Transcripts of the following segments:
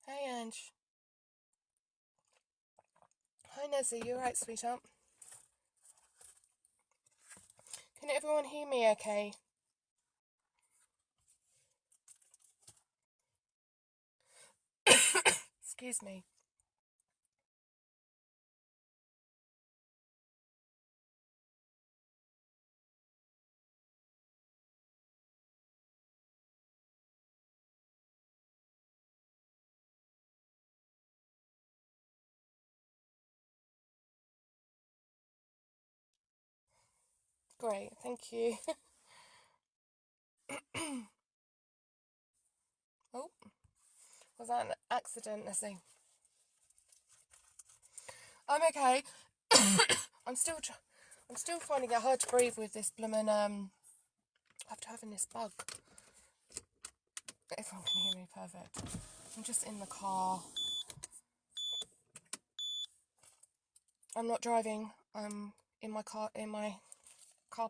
Hey, Ange. Hi, Nezzy. You alright, sweetheart? Can everyone hear me okay? Excuse me. Great, thank you. Oh, was that an accident, Nezzy? I'm okay. I'm still finding it hard to breathe with this bloomin' after having this bug. Everyone can hear me perfect. I'm just in the car. I'm not driving. I'm in my car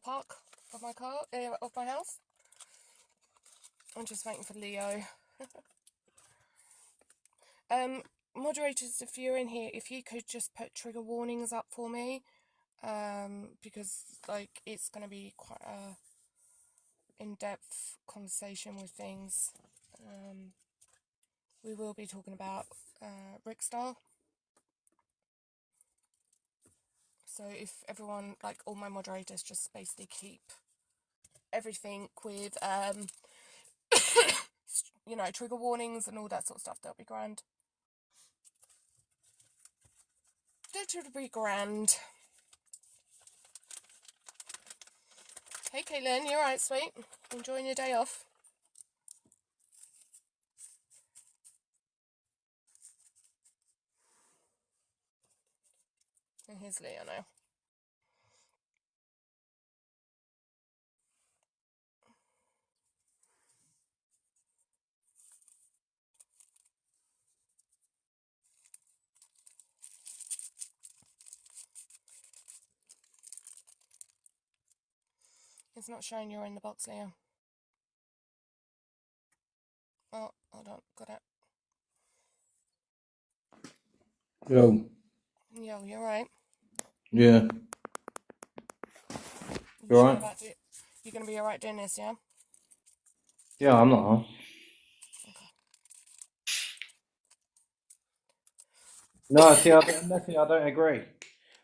park of my car of my house. I'm just waiting for Leo. Moderators, if you're in here, if you could just put trigger warnings up for me, because like it's going to be quite a in-depth conversation with things. We will be talking about ricksta. So if everyone, like all my moderators, just basically keep everything with you know, trigger warnings and all that sort of stuff, that'll be grand. That'll be grand. Hey Caitlin, you alright, sweet? Enjoying your day off? And here's Leo now. It's not showing you're in the box, Leo. Oh, hold on, got it. Yo. Yo, you're right. Yeah. You Sure alright? You're gonna be alright doing this, yeah? Yeah, I'm not. Huh? Okay. No, see, I don't agree.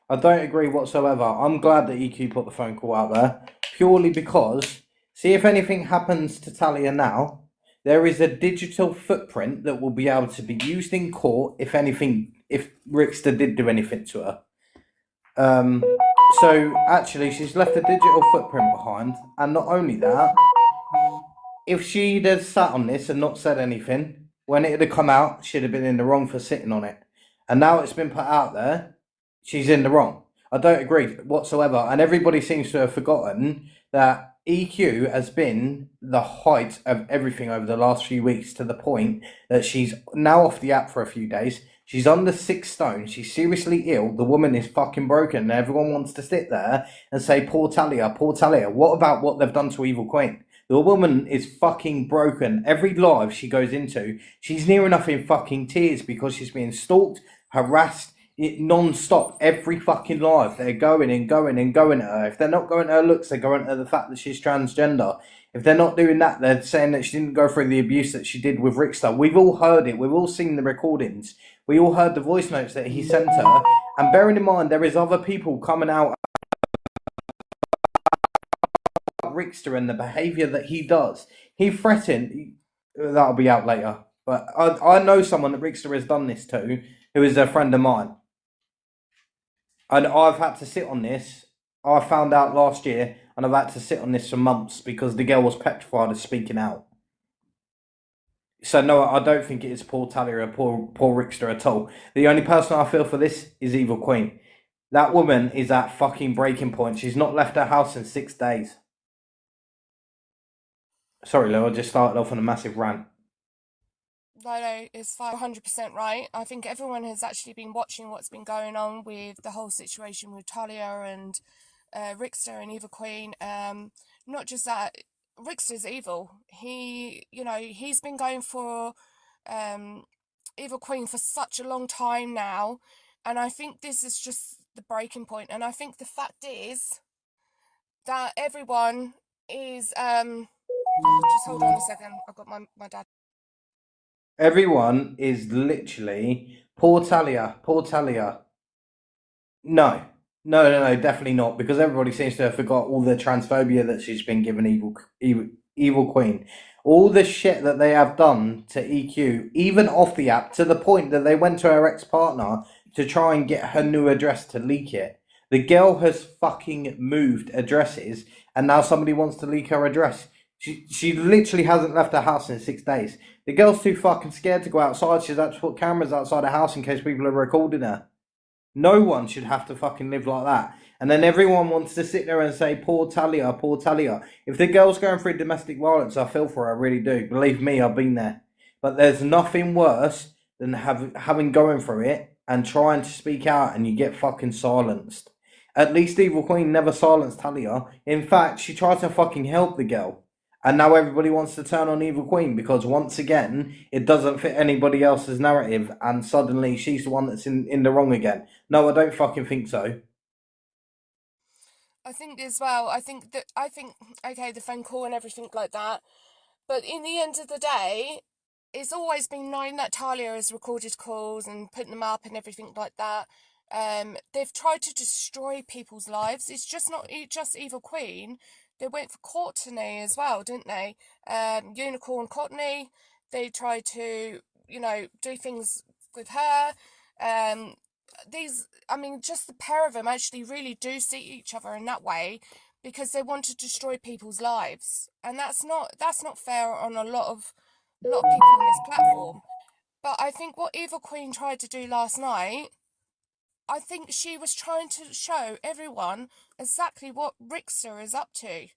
I don't agree whatsoever. I'm glad that EQ put the phone call out there, purely because, see, if anything happens to Talia now, there is a digital footprint that will be able to be used in court if Rickster did do anything to her. So actually, she's left a digital footprint behind, and not only that, if she'd have sat on this and not said anything, when it had come out, she'd have been in the wrong for sitting on it. And now it's been put out there, she's in the wrong. I don't agree whatsoever. And everybody seems to have forgotten that EQ has been the height of everything over the last few weeks, to the point that she's now off the app for a few days. She's under 6 stone. She's seriously ill. The woman is fucking broken. And everyone wants to sit there and say, poor Talia, poor Talia. What about what they've done to Evil Queen? The woman is fucking broken. Every live she goes into, she's near enough in fucking tears because she's being stalked, harassed, non-stop. Every fucking live, they're going and going and going at her. If they're not going at her looks, they're going at the fact that she's transgender. If they're not doing that, they're saying that she didn't go through the abuse that she did with Rickster. We've all heard it. We've all seen the recordings. We all heard the voice notes that he sent her. And bearing in mind, there is other people coming out Rickster and the behaviour that he does. He threatened. That'll be out later. But I know someone that Rickster has done this to, who is a friend of mine. And I've had to sit on this. I found out last year, and I've had to sit on this for months because the girl was petrified of speaking out. So no, I don't think it is poor Talia or poor Rickster at all. The only person I feel for this is Evil Queen. That woman is at fucking breaking point. She's not left her house in 6 days. Sorry, Lou, I just started off on a massive rant. Lilo is 500% right. I think everyone has actually been watching what's been going on with the whole situation with Talia and Ricksta and Evil Queen. Not just that, Ricksta's evil. He's been going for um, Evil Queen for such a long time now, and I think this is just the breaking point. And I think the fact is that everyone is just hold on a second. I've got my dad. Everyone is literally poor Talia, poor Talia. No, no, definitely not. Because everybody seems to have forgot all the transphobia that she's been given. Evil Queen, all the shit that they have done to EQ, even off the app, to the point that they went to her ex-partner to try and get her new address to leak it. The girl has fucking moved addresses, and now somebody wants to leak her address. She literally hasn't left her house in 6 days. The girl's too fucking scared to go outside. She's had to put cameras outside her house in case people are recording her. No one should have to fucking live like that. And then everyone wants to sit there and say, poor Talia, poor Talia. If the girl's going through domestic violence, I feel for her, I really do. Believe me, I've been there. But there's nothing worse than having going through it and trying to speak out and you get fucking silenced. At least Evil Queen never silenced Talia. In fact, she tried to fucking help the girl. And now everybody wants to turn on Evil Queen because once again, it doesn't fit anybody else's narrative and suddenly she's the one that's in the wrong again. No, I don't fucking think so. I think as well. I think okay, the phone call and everything like that. But in the end of the day, it's always been known that Talia has recorded calls and put them up and everything like that. They've tried to destroy people's lives. It's just not just Evil Queen. They went for Courtney as well, didn't they? Unicorn Courtney. They tried to, do things with her. Just the pair of them actually really do see each other in that way because they want to destroy people's lives, and that's not fair on a lot of people on this platform. But I think what Evil Queen tried to do last night, I think she was trying to show everyone exactly what Rickster is up to.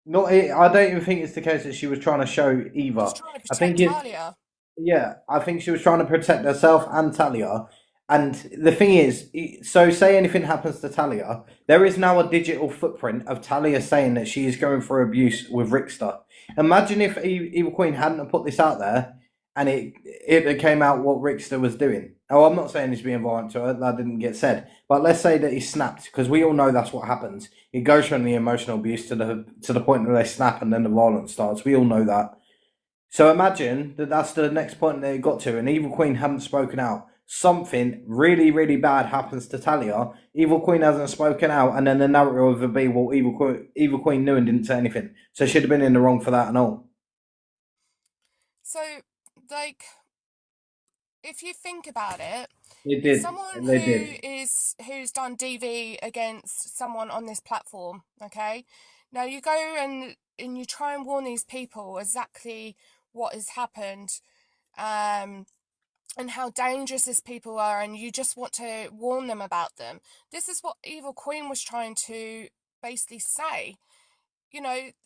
Not, I don't even think it's the case that she was trying to show She's either. trying to I think protect it's Talia. Yeah, I think she was trying to protect herself and Talia. And the thing is, so say anything happens to Talia, there is now a digital footprint of Talia saying that she is going for abuse with Rickster. Imagine if Evil Queen hadn't have put this out there and it came out what Rickster was doing. Oh, I'm not saying he's being violent to her, that didn't get said. But let's say that he snapped, because we all know that's what happens. It goes from the emotional abuse to the point where they snap and then the violence starts. We all know that. So imagine that that's the next point they got to, and Evil Queen hadn't spoken out. Something really, really bad happens to Talia. Evil Queen hasn't spoken out, and then the narrative would be, well, Evil Queen knew and didn't say anything. So she'd have been in the wrong for that and all. So, like, if you think about it, They did. someone They did. who's done DV against someone on this platform, okay? Now you go and you try and warn these people exactly what has happened, and how dangerous these people are, and you just want to warn them about them. This is what Evil Queen was trying to basically say.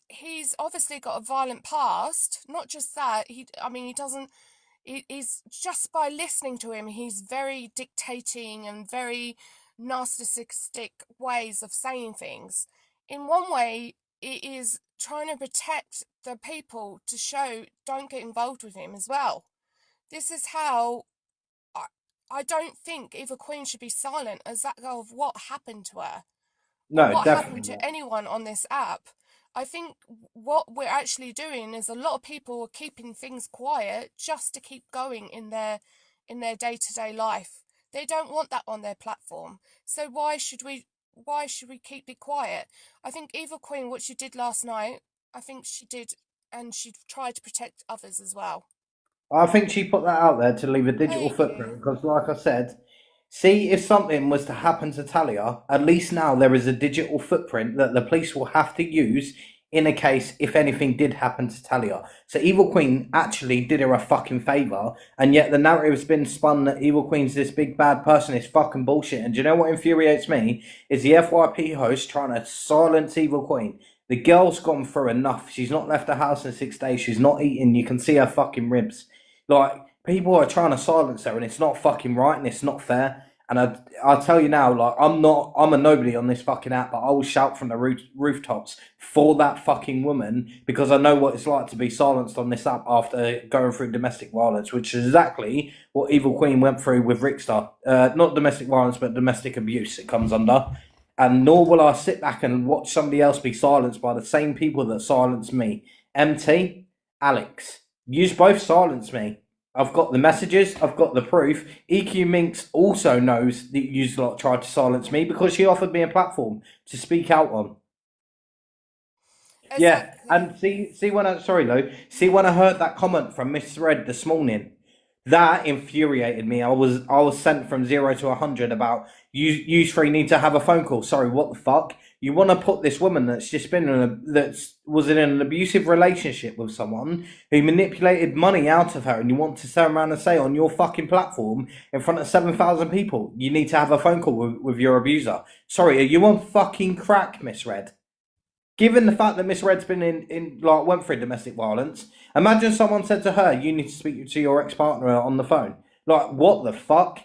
He's obviously got a violent past. Not just that, he doesn't. He's just by listening to him, he's very dictating and very narcissistic ways of saying things. In one way, it is trying to protect the people to show don't get involved with him as well. This is how I, I don't think Eva Queen should be silent as that of what happened to her or No, what definitely happened to not. anyone on this app. I think what we're actually doing is a lot of people are keeping things quiet just to keep going in their day-to-day life. They don't want that on their platform. So why should we keep it quiet? I think Eva Queen, what she did last night, I think she did, and she tried to protect others as well. I think she put that out there to leave a digital Thank you. footprint because, like I said, see if something was to happen to Talia, at least now there is a digital footprint that the police will have to use in a case if anything did happen to Talia. So Evil Queen actually did her a fucking favour, and yet the narrative's been spun that Evil Queen's this big bad person is fucking bullshit. And do you know what infuriates me? Is the FYP host trying to silence Evil Queen. The girl's gone through enough. She's not left the house in 6 days. She's not eating. You can see her fucking ribs. Like, people are trying to silence her, and it's not fucking right, and it's not fair. And I'll tell you now, like I'm a nobody on this fucking app, but I will shout from the rooftops for that fucking woman because I know what it's like to be silenced on this app after going through domestic violence, which is exactly what Evil Queen went through with Ricksta. Not domestic violence, but domestic abuse. It comes under. And nor will I sit back and watch somebody else be silenced by the same people that silenced me. MT, Alex, you both silenced me. I've got the messages, I've got the proof. EQ Minx also knows that you lot tried to silence me because she offered me a platform to speak out on. Yeah, Exactly. and see when I sorry Lou, see when I heard that comment from Miss Red this morning, that infuriated me. I was sent from 0 to 100 about you three need to have a phone call. Sorry, what the fuck? You want to put this woman that's just been was in an abusive relationship with someone who manipulated money out of her, and you want to turn around and say on your fucking platform in front of 7,000 people, you need to have a phone call with your abuser. Sorry, are you on fucking crack, Miss Red? Given the fact that Miss Red's been in like went through domestic violence, imagine someone said to her, "You need to speak to your ex partner on the phone." Like, what the fuck?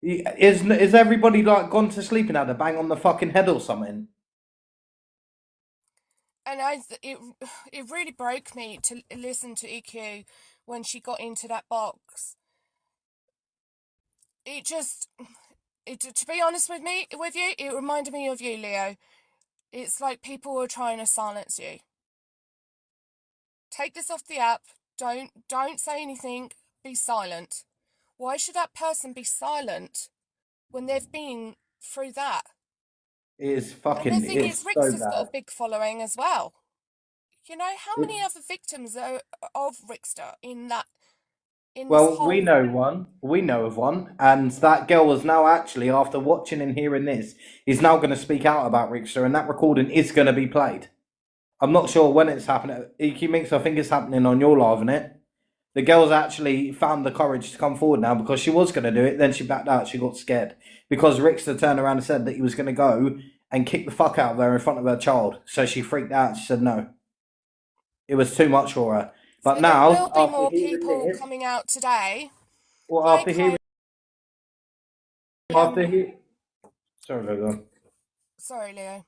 Is everybody like gone to sleep and had a bang on the fucking head or something? And it really broke me to listen to EQ when she got into that box. It just, to be honest with you, it reminded me of you, Leo. It's like people were trying to silence you. Take this off the app. Don't say anything. Be silent. Why should that person be silent when they've been through that? It is And the fucking. thing is, It's so Ricksta's got a bad. big following as well. You know, how It, many other victims are of Ricksta in this well, we whole? know one. We know of one, and that girl is now actually, after watching and hearing this, is now going to speak out about Richter, and that recording is going to be played. I'm not sure when it's happening. EQ Mix, I think it's happening on your live, isn't it? The girl's actually found the courage to come forward now because she was going to do it. Then she backed out. She got scared because Rickster turned around and said that he was going to go and kick the fuck out of her in front of her child. So she freaked out. She said no. It was too much for her. So But there now, will be after more hearing people this, coming out today. well, Hi, Chloe. after he, sorry, go Sorry, Leo.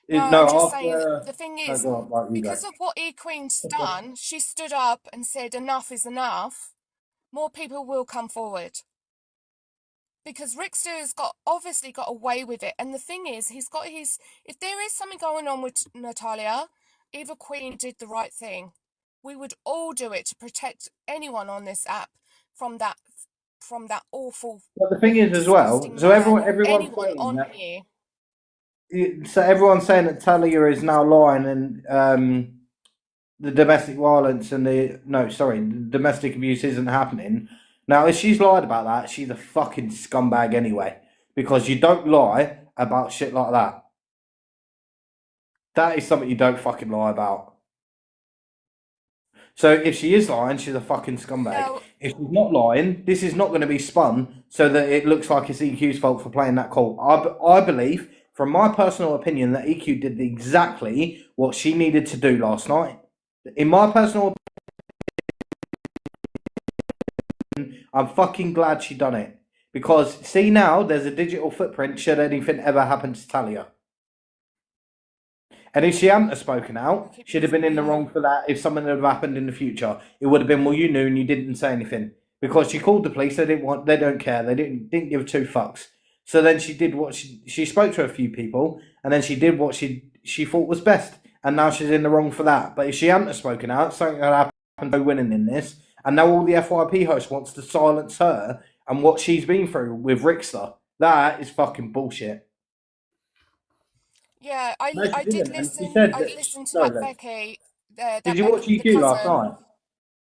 No, on. I'm No, just saying, after, the thing no, is, go on, right, you go. because of what E Queen's done, she stood up and said enough is enough. More people will come forward. Because Rickster has obviously got away with it. And the thing is, if there is something going on with Natalia, Eva Queen did the right thing. We would all do it to protect anyone on this app from that awful, But the thing is, as well, disgusting so man or everyone's anyone saying on that. here. So everyone's saying that Talia is now lying, and the domestic violence and the domestic abuse isn't happening. Now, if she's lied about that, she's a fucking scumbag anyway, because you don't lie about shit like that. That is something you don't fucking lie about. So if she is lying, she's a fucking scumbag. No, If she's not lying, this is not going to be spun so that it looks like it's EQ's fault for playing that call. I believe, from my personal opinion, that EQ did exactly what she needed to do last night. In my personal opinion, I'm fucking glad she done it. Because, see now, there's a digital footprint should anything ever happen to Talia. And if she hadn't have spoken I out, keep she'd have been losing in the Leo. wrong for that if something had happened in the future. It would have been, well, you knew and you didn't say anything. Because she called the police, they don't care, they didn't give two fucks. So then she did what she spoke to a few people, and then she did what she thought was best. And now she's in the wrong for that. But if she hadn't have spoken out, something had happened, no winning in this. And now all the FYP host wants to silence her and what she's been through with Rickster. That is fucking bullshit. Yeah, No, she I did didn't. And she listen. said I that. listened to Sorry, that Liz. Becky, Did you watch the EQ last cousin, night?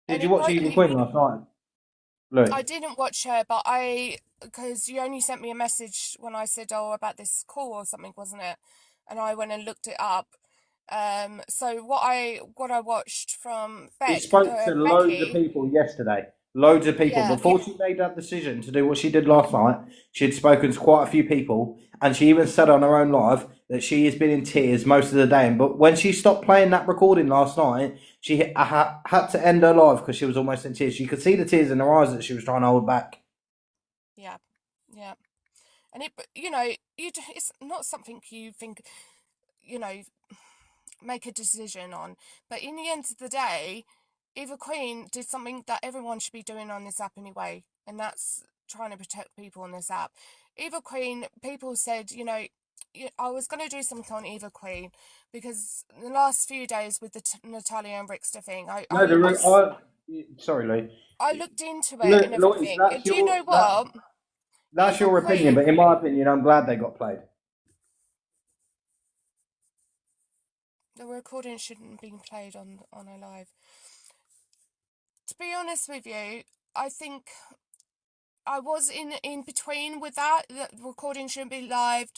Did and you it watch broke. Evil Queen last night, I Louis? didn't watch her, but because you only sent me a message when I said, "Oh, about this call or something," wasn't it? And I went and looked it up. So what I watched from She spoke to loads of Becky, people yesterday. Loads of people. yeah, Before she made that decision to do what she did last night, she had spoken to quite a few people, and she even said on her own live that she has been in tears most of the day. But when she stopped playing that recording last night, she had to end her live because she was almost in tears. You could see the tears in her eyes that she was trying to hold back. yeah. and it's not something you think, you know, make a decision on. But in the end of the day, Eva Queen did something that everyone should be doing on this app anyway, and that's trying to protect people on this app. Eva Queen, people said, I was going to do something on Eva Queen because the last few days with the Natalia and Rickster thing, No, sorry, Lou. I looked into it and Louise, everything. And do you know what? that's Eva your opinion, Queen, but in my opinion, I'm glad they got played. the recording shouldn't be played on a live. To be honest with you, I think I was in between with that recording shouldn't be live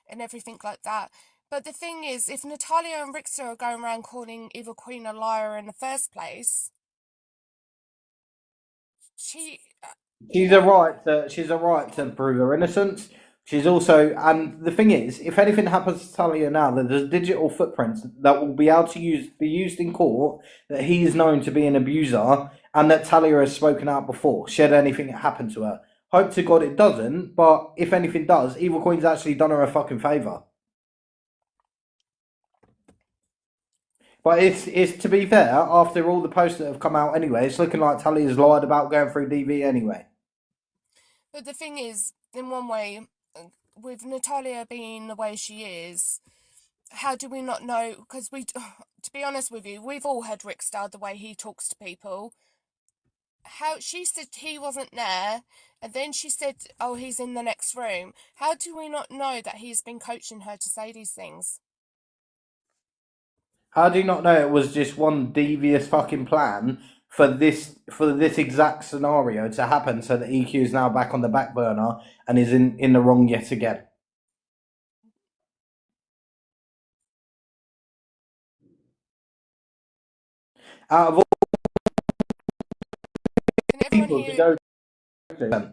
and everything like that. But the thing is, if Natalia and Rickster are going around calling Eva Queen a liar in the first place, she, She's a right to prove her innocence. She's also, and the thing is, if anything happens to Talia now, there's digital footprints that will be able to be used in court that he is known to be an abuser, and that Talia has spoken out before. Should anything happen to her, hope to God it doesn't. But if anything does, Evil Queen's actually done her a fucking favour. But it's to be fair, after all the posts that have come out anyway, it's looking like Talia's lied about going through DV anyway. but the thing is, in one way, with Natalia being the way she is, how do we not know? Because to be honest with you, we've all heard Rickster, the way he talks to people. How she said he wasn't there, and then she said, oh, he's in the next room. How do we not know that he's been coaching her to say these things? How do you not know it was just one devious fucking plan for this exact scenario to happen, so that EQ is now back on the back burner and is in the wrong yet again? Out of all Can everyone people to hear? go to,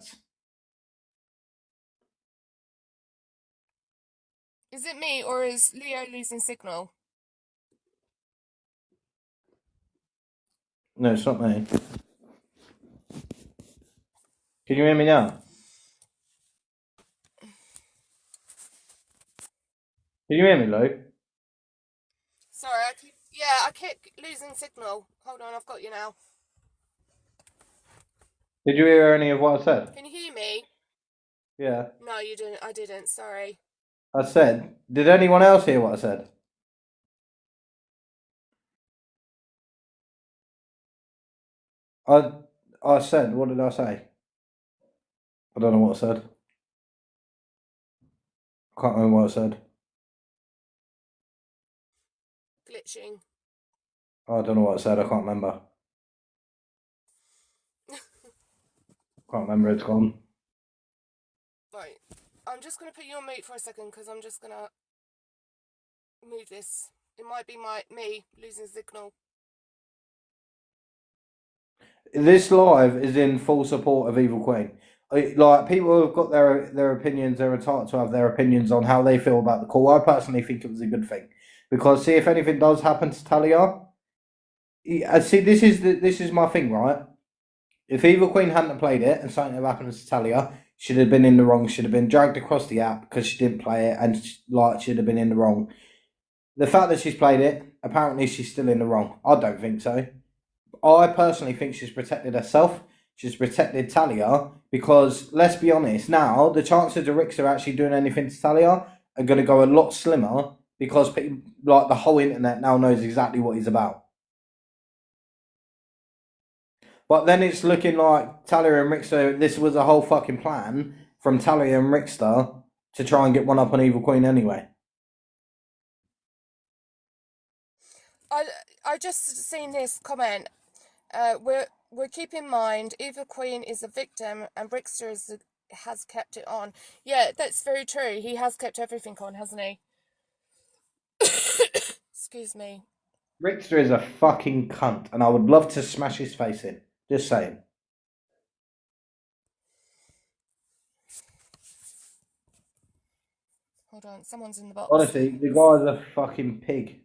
Is it me or is Leo losing signal? no, it's not me. Can you hear me now? Can you hear me, Luke? Sorry, I keep losing signal. Hold on, I've got you now. Did you hear any of what I said? Can you hear me? Yeah. No, you didn't. I didn't. Sorry. I said, did anyone else hear what I said? I said, what did I say? I don't know what I said. I can't remember what I said. Glitching. I don't know what I said. I can't remember. Can't remember. It's gone. Right. I'm just going to put you on mute for a second because I'm just going to move this. It might be me losing signal. This live is in full support of Evil Queen. Like, people have got their opinions. They're entitled to have their opinions on how they feel about the call. I personally think it was a good thing, because see, if anything does happen to Talia, see, this is my thing, right? If Evil Queen hadn't played it and something had happened to Talia, she'd have been in the wrong. She'd have been dragged across the app because she didn't play it, and she'd have been in the wrong. The fact that she's played it, apparently she's still in the wrong. I don't think so. I personally think she's protected herself. She's protected Talia, because let's be honest, now the chances of Rickster actually doing anything to Talia are going to go a lot slimmer, because people, like the whole internet now knows exactly what he's about. But then it's looking like Talia and Rickster, this was a whole fucking plan from Talia and Rickster to try and get one up on Evil Queen anyway. I just seen this comment. We're keep in mind Eva Queen is a victim and Rickster has kept it on. Yeah, that's very true. He has kept everything on, hasn't he? Excuse me. Rickster is a fucking cunt, and I would love to smash his face in. Just saying. Hold on, someone's in the box. Honestly, the guy's a fucking pig.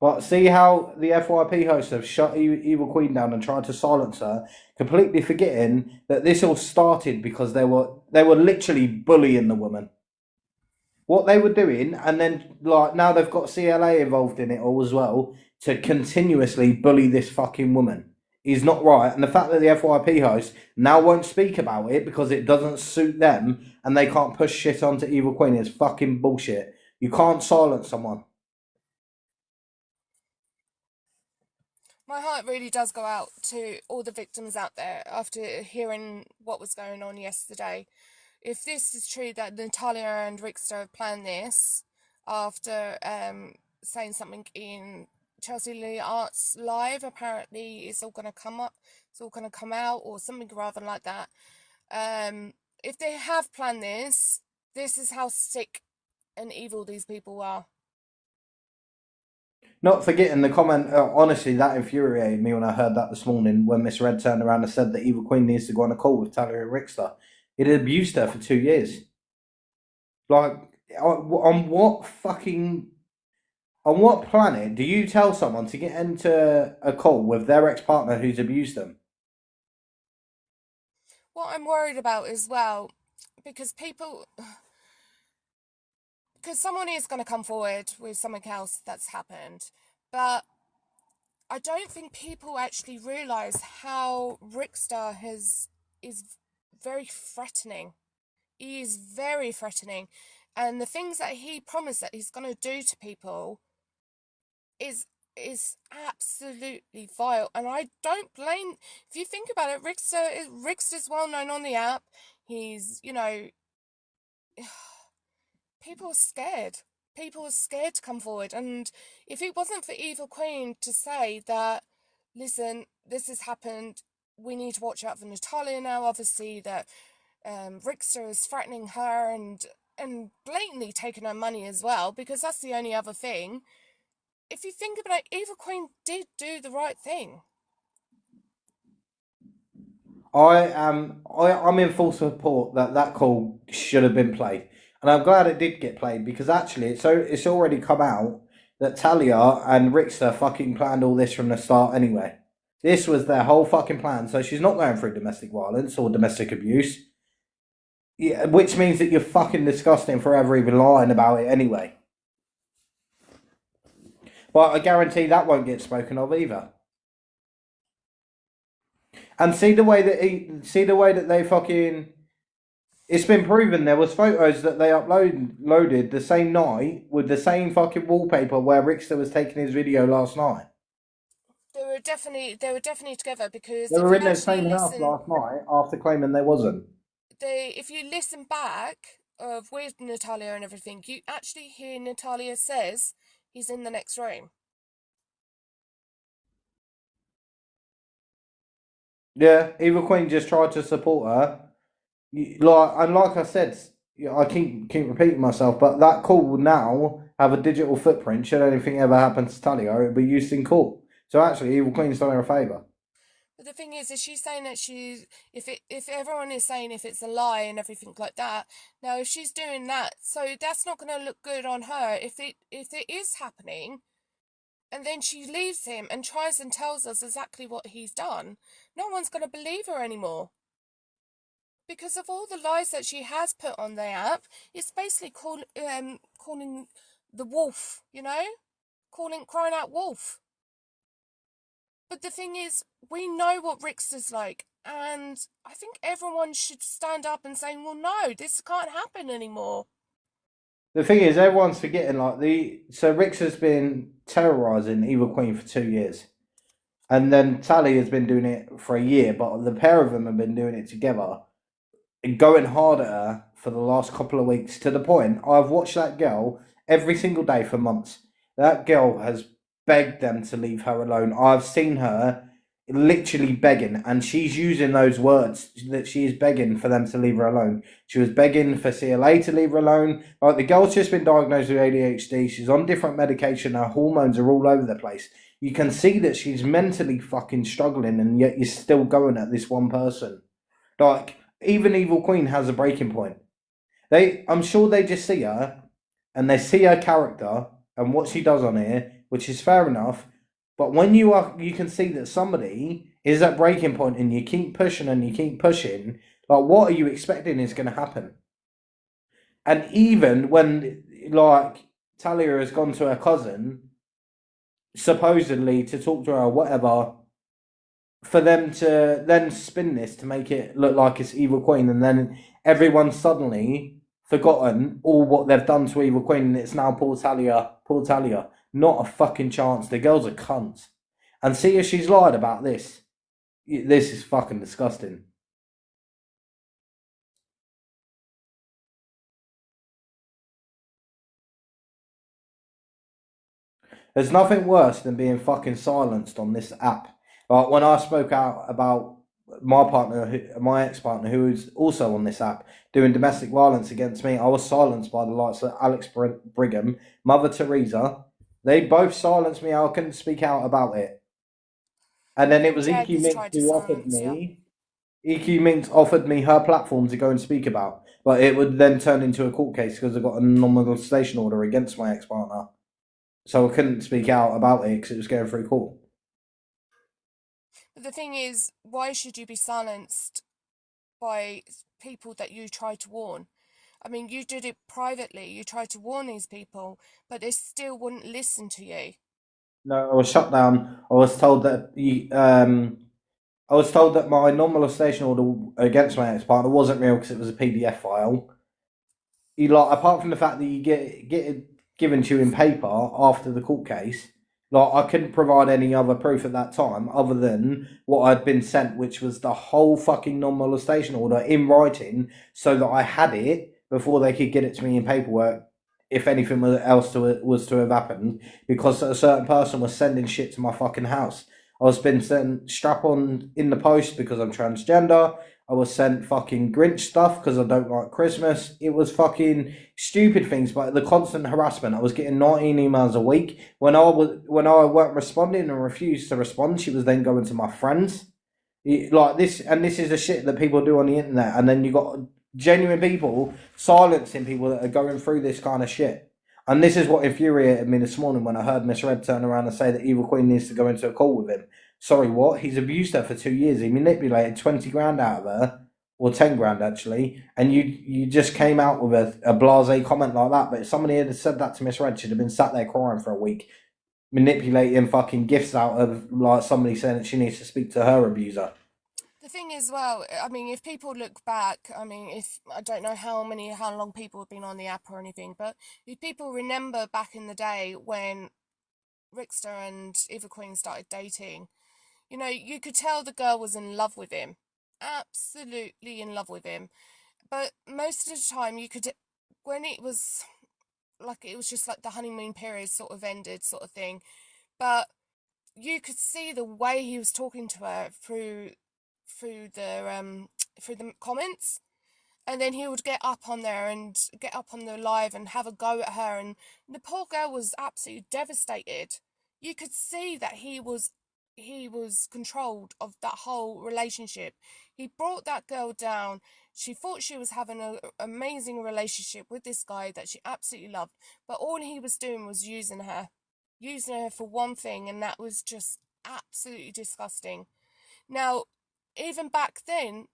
But see how the FYP hosts have shut Evil Queen down and tried to silence her, completely forgetting that this all started because they were literally bullying the woman. What they were doing, and then like now they've got CLA involved in it all as well to continuously bully this fucking woman is not right. And the fact that the FYP host now won't speak about it because it doesn't suit them and they can't push shit onto Evil Queen is fucking bullshit. You can't silence someone. My heart really does go out to all the victims out there after hearing what was going on yesterday. If this is true that Natalia and Ricksta have planned this after saying something in Chelsea Lee Arts Live, apparently it's all going to come up, it's all going to come out, or something rather like that. If they have planned this is how sick and evil these people are. Not forgetting the comment, honestly, that infuriated me when I heard that this morning when Miss Red turned around and said that Evil Queen needs to go on a call with Talia and Rickster. It had abused her for 2 years. Like, on what fucking. On what planet do you tell someone to get into a call with their ex partner who's abused them? What I'm worried about as well, because people, because someone is going to come forward with something else that's happened, but I don't think people actually realise how Rickstar is very threatening. He is very threatening, and the things that he promised that he's going to do to people is absolutely vile. And I don't blame. If you think about it, Rickster's well known on the app. He's people are scared. People are scared to come forward. And if it wasn't for Evil Queen to say that, listen, this has happened, we need to watch out for Natalia now, obviously, that Rickster is threatening her and blatantly taking her money as well, because that's the only other thing. If you think about it, Evil Queen did do the right thing. I'm in full support that that call should have been played, and I'm glad it did get played because actually it's already come out that Talia and Rickster fucking planned all this from the start anyway. This was their whole fucking plan, so she's not going through domestic violence or domestic abuse. Yeah, which means that you're fucking disgusting for ever even lying about it anyway. But I guarantee that won't get spoken of either. And see the way that they fucking. It's been proven there was photos that they loaded the same night with the same fucking wallpaper where Rickster was taking his video last night. They were definitely together, because They if were you in the actually same house listen, last night after claiming they wasn't. if you listen back of with Natalia and everything, you actually hear Natalia says he's in the next room. Yeah, Evil Queen just tried to support her. Like I said, I keep repeating myself, but that call will now have a digital footprint. Should anything ever happen to Talia, it will be used in court. So actually, Evil Queen's done her a favour. But the thing is she's saying that if everyone is saying if it's a lie and everything like that, now if she's doing that, so that's not going to look good on her if it is happening, and then she leaves him and tries and tells us exactly what he's done. No one's going to believe her anymore, because of all the lies that she has put on the app. It's basically calling the wolf, crying out wolf. But the thing is, we know what Rickster's like, and I think everyone should stand up and say, well, no, this can't happen anymore. The thing is, everyone's forgetting so Rix has been terrorising Evil Queen for 2 years, and then Tally has been doing it for a year. But the pair of them have been doing it together, and going hard at her for the last couple of weeks to the point I've watched that girl every single day for months. That girl has begged them to leave her alone. I've seen her literally begging, and she's using those words that she is begging for them to leave her alone. She was begging for CLA to leave her alone. Like, the girl's just been diagnosed with ADHD. She's on different medication. Her hormones are all over the place. You can see that she's mentally fucking struggling, and yet you're still going at this one person. Like, even Evil Queen has a breaking point. I'm sure they just see her, and they see her character and what she does on here, which is fair enough. But when you can see that somebody is at breaking point, and you keep pushing and you keep pushing. Like, what are you expecting is going to happen? And even when, like, Talia has gone to her cousin, supposedly to talk to her or whatever, for them to then spin this to make it look like it's Evil Queen, and then everyone's suddenly forgotten all what they've done to Evil Queen, and it's now Paul Talia. Paul Talia. Not a fucking chance. The girl's a cunt. And see if she's lied about this. This is fucking disgusting. There's nothing worse than being fucking silenced on this app. Like, when I spoke out about my partner, my ex-partner, who is also on this app doing domestic violence against me, I was silenced by the likes of Alex Brigham, Mother Teresa. They both silenced me. I couldn't speak out about it. And then it was Jed EQ has Minx tried to who offered silence you. me. EQ Minx offered me her platform to go and speak about, but it would then turn into a court case because I got a non-molestation order against my ex-partner. So I couldn't speak out about it because it was going through court. But the thing is, why should you be silenced by people that you try to warn? I mean, you did it privately. You tried to warn these people, but they still wouldn't listen to you. No, I was shut down. I was told that my non-molestation order against my ex-partner wasn't real because it was a PDF file. Apart from the fact that you get it given to you in paper after the court case, I couldn't provide any other proof at that time other than what I'd been sent, which was the whole fucking non-molestation order in writing, so that I had it before they could get it to me in paperwork. If anything else was to have happened, because a certain person was sending shit to my fucking house. I was been sent strap on in the post because I'm transgender. I was sent fucking Grinch stuff because I don't like Christmas. It was fucking stupid things, but the constant harassment. I was getting 19 emails a week. When I weren't responding and refused to respond, she was then going to my friends. Like this, and this is the shit that people do on the internet. And then you got genuine people silencing people that are going through this kind of shit. And this is what infuriated me this morning when I heard Miss Red turn around and say that Evil Queen needs to go into a call with him. Sorry, what? He's abused her for 2 years. He manipulated 20 grand out of her, or 10 grand actually, and you just came out with a blase comment like that. But if somebody had said that to Miss Red, she'd have been sat there crying for a week, manipulating fucking gifts out of like somebody saying that she needs to speak to her abuser. The thing is, well, I mean, if people look back, I mean, if I don't know how long people have been on the app or anything, but if people remember back in the day when Ricksta and Eva Queen started dating, you know, you could tell the girl was in love with him, absolutely in love with him. But most of the time, you could, when it was like it was just like the honeymoon period sort of ended, sort of thing. But you could see the way he was talking to her through the through the comments, and then he would get up on there and get up on the live and have a go at her, and the poor girl was absolutely devastated. You could see that he was controlled of that whole relationship. He brought that girl down. She thought she was having an amazing relationship with this guy that she absolutely loved, but all he was doing was using her for one thing, and that was just absolutely disgusting. Now, even back then,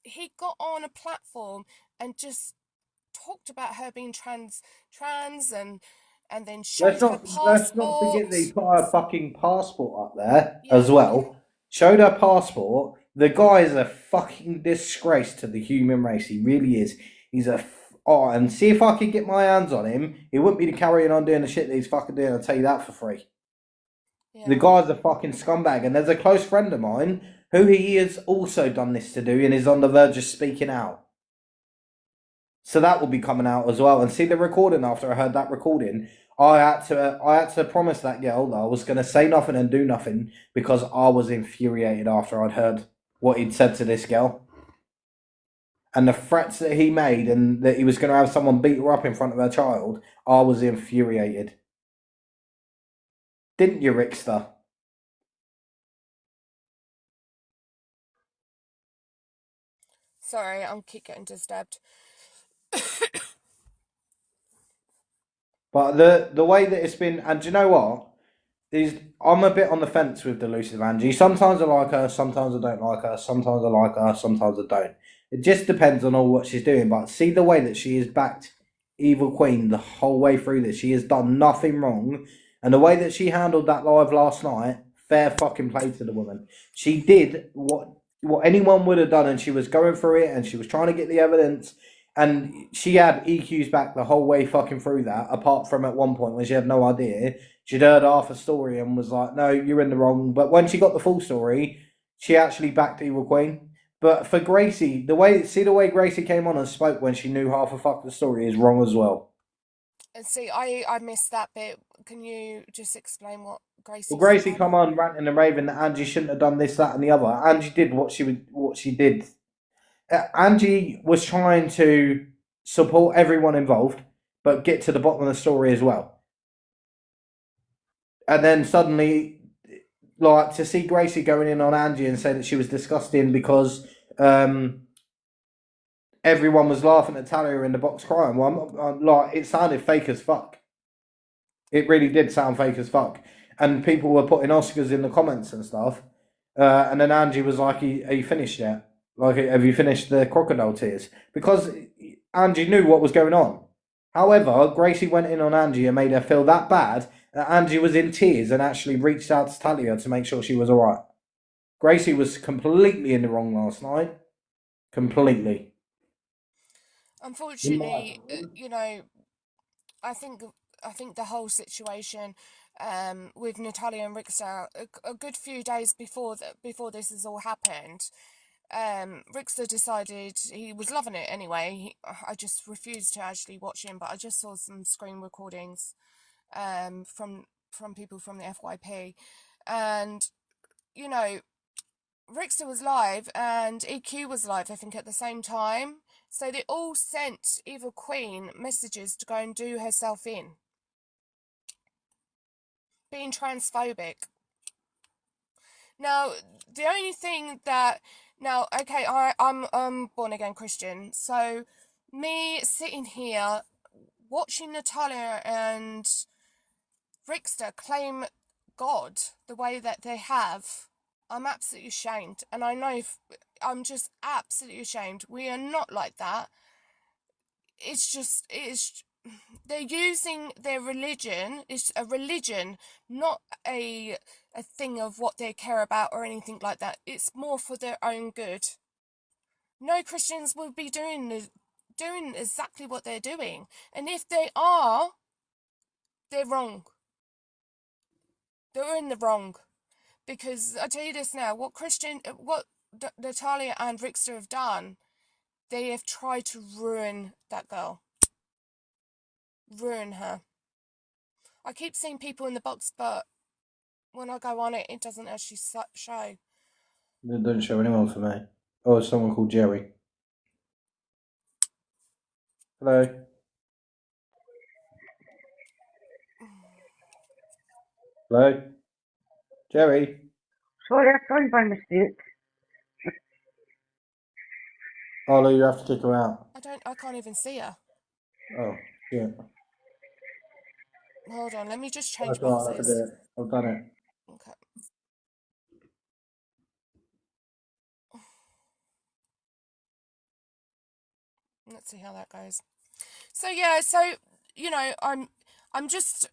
he got on a platform and just talked about her being trans and then Let's showed her not forget that he passport. put her fucking passport up there Yeah. as well. Showed her passport. The guy is a fucking disgrace to the human race. He really is. He's oh, and see if I could get my hands on him, he wouldn't be carrying on doing the shit that he's fucking doing. I'll tell you that for free. The Yeah. guy's a fucking scumbag, and there's a close friend of mine who he has also done this to do, and is on the verge of speaking out. So that will be coming out as well. And see the recording after I heard that recording. I had to promise that girl that I was going to say nothing and do nothing because I was infuriated after I'd heard what he'd said to this girl. And the threats that he made, and that he was going to have someone beat her up in front of her child, I was infuriated. Didn't you, Rickster? Sorry, I'm keep getting disturbed. But the way that it's been, and do you know what? I'm a bit on the fence with Delusive Angie. Sometimes I like her, sometimes I don't like her, sometimes I like her, sometimes I don't. It just depends on all what she's doing. But see the way that she has backed Evil Queen the whole way through this. She has done nothing wrong. And the way that she handled that live last night, fair fucking play to the woman. She did what anyone would have done, and she was going through it and she was trying to get the evidence. And she had EQs back the whole way fucking through that, apart from at one point when she had no idea. She'd heard half a story and was like, no, you're in the wrong. But when she got the full story, she actually backed Evil Queen. But for Gracie, the way Gracie came on and spoke when she knew half a fucking story is wrong as well. And see, I missed that bit. Can you just explain what Well, Gracie Gracie said? come on ranting and raving that Angie shouldn't have done this, that, and the other. Angie did what she did. Angie was trying to support everyone involved, but get to the bottom of the story as well. And then suddenly, like to see Gracie going in on Angie and say that she was disgusting because everyone was laughing at Talia in the box crying. Well, like it sounded fake as fuck. It really did sound fake as fuck. And people were putting Oscars in the comments and stuff. And then Angie was like, "Are you finished yet? Like, have you finished the crocodile tears?" Because Angie knew what was going on. However, Gracie went in on Angie and made her feel that bad that Angie was in tears and actually reached out to Talia to make sure she was all right. Gracie was completely in the wrong last night. Completely. In my Unfortunately, opinion. I think I think the whole situation with Natalia and Ricksta a good few days before this has all happened, Rickster decided he was loving it anyway. I just refused to actually watch him, but I just saw some screen recordings from people from the FYP, and you know Rickster was live and EQ was live, I think, at the same time. So they all sent Evil Queen messages to go and do herself in, being transphobic. Now, the only thing that now, okay, I'm born again Christian, so me sitting here watching Natalia and Rickster claim God the way that they have, I'm absolutely ashamed, and I know I'm just absolutely ashamed. We are not like that. It's they're using their religion. It's a religion, not a thing of what they care about or anything like that. It's more for their own good. No Christians will be doing exactly what they're doing, and if they are, they're wrong. They're in the wrong. Because I tell you this now, what Natalia and Rickster have done, they have tried to ruin that girl, ruin her. I keep seeing people in the box, but when I go on it, it doesn't actually show. It doesn't show anyone for me. Oh, it's someone called Jerry. Hello. Hello. Jerry. Sorry, I joined by mistake. Oh, no, you have to kick her out. I can't even see her. Oh, shit. Hold on, let me just change That's all right, I can do boxes. it. I've done it. Okay, let's see how that goes. So yeah,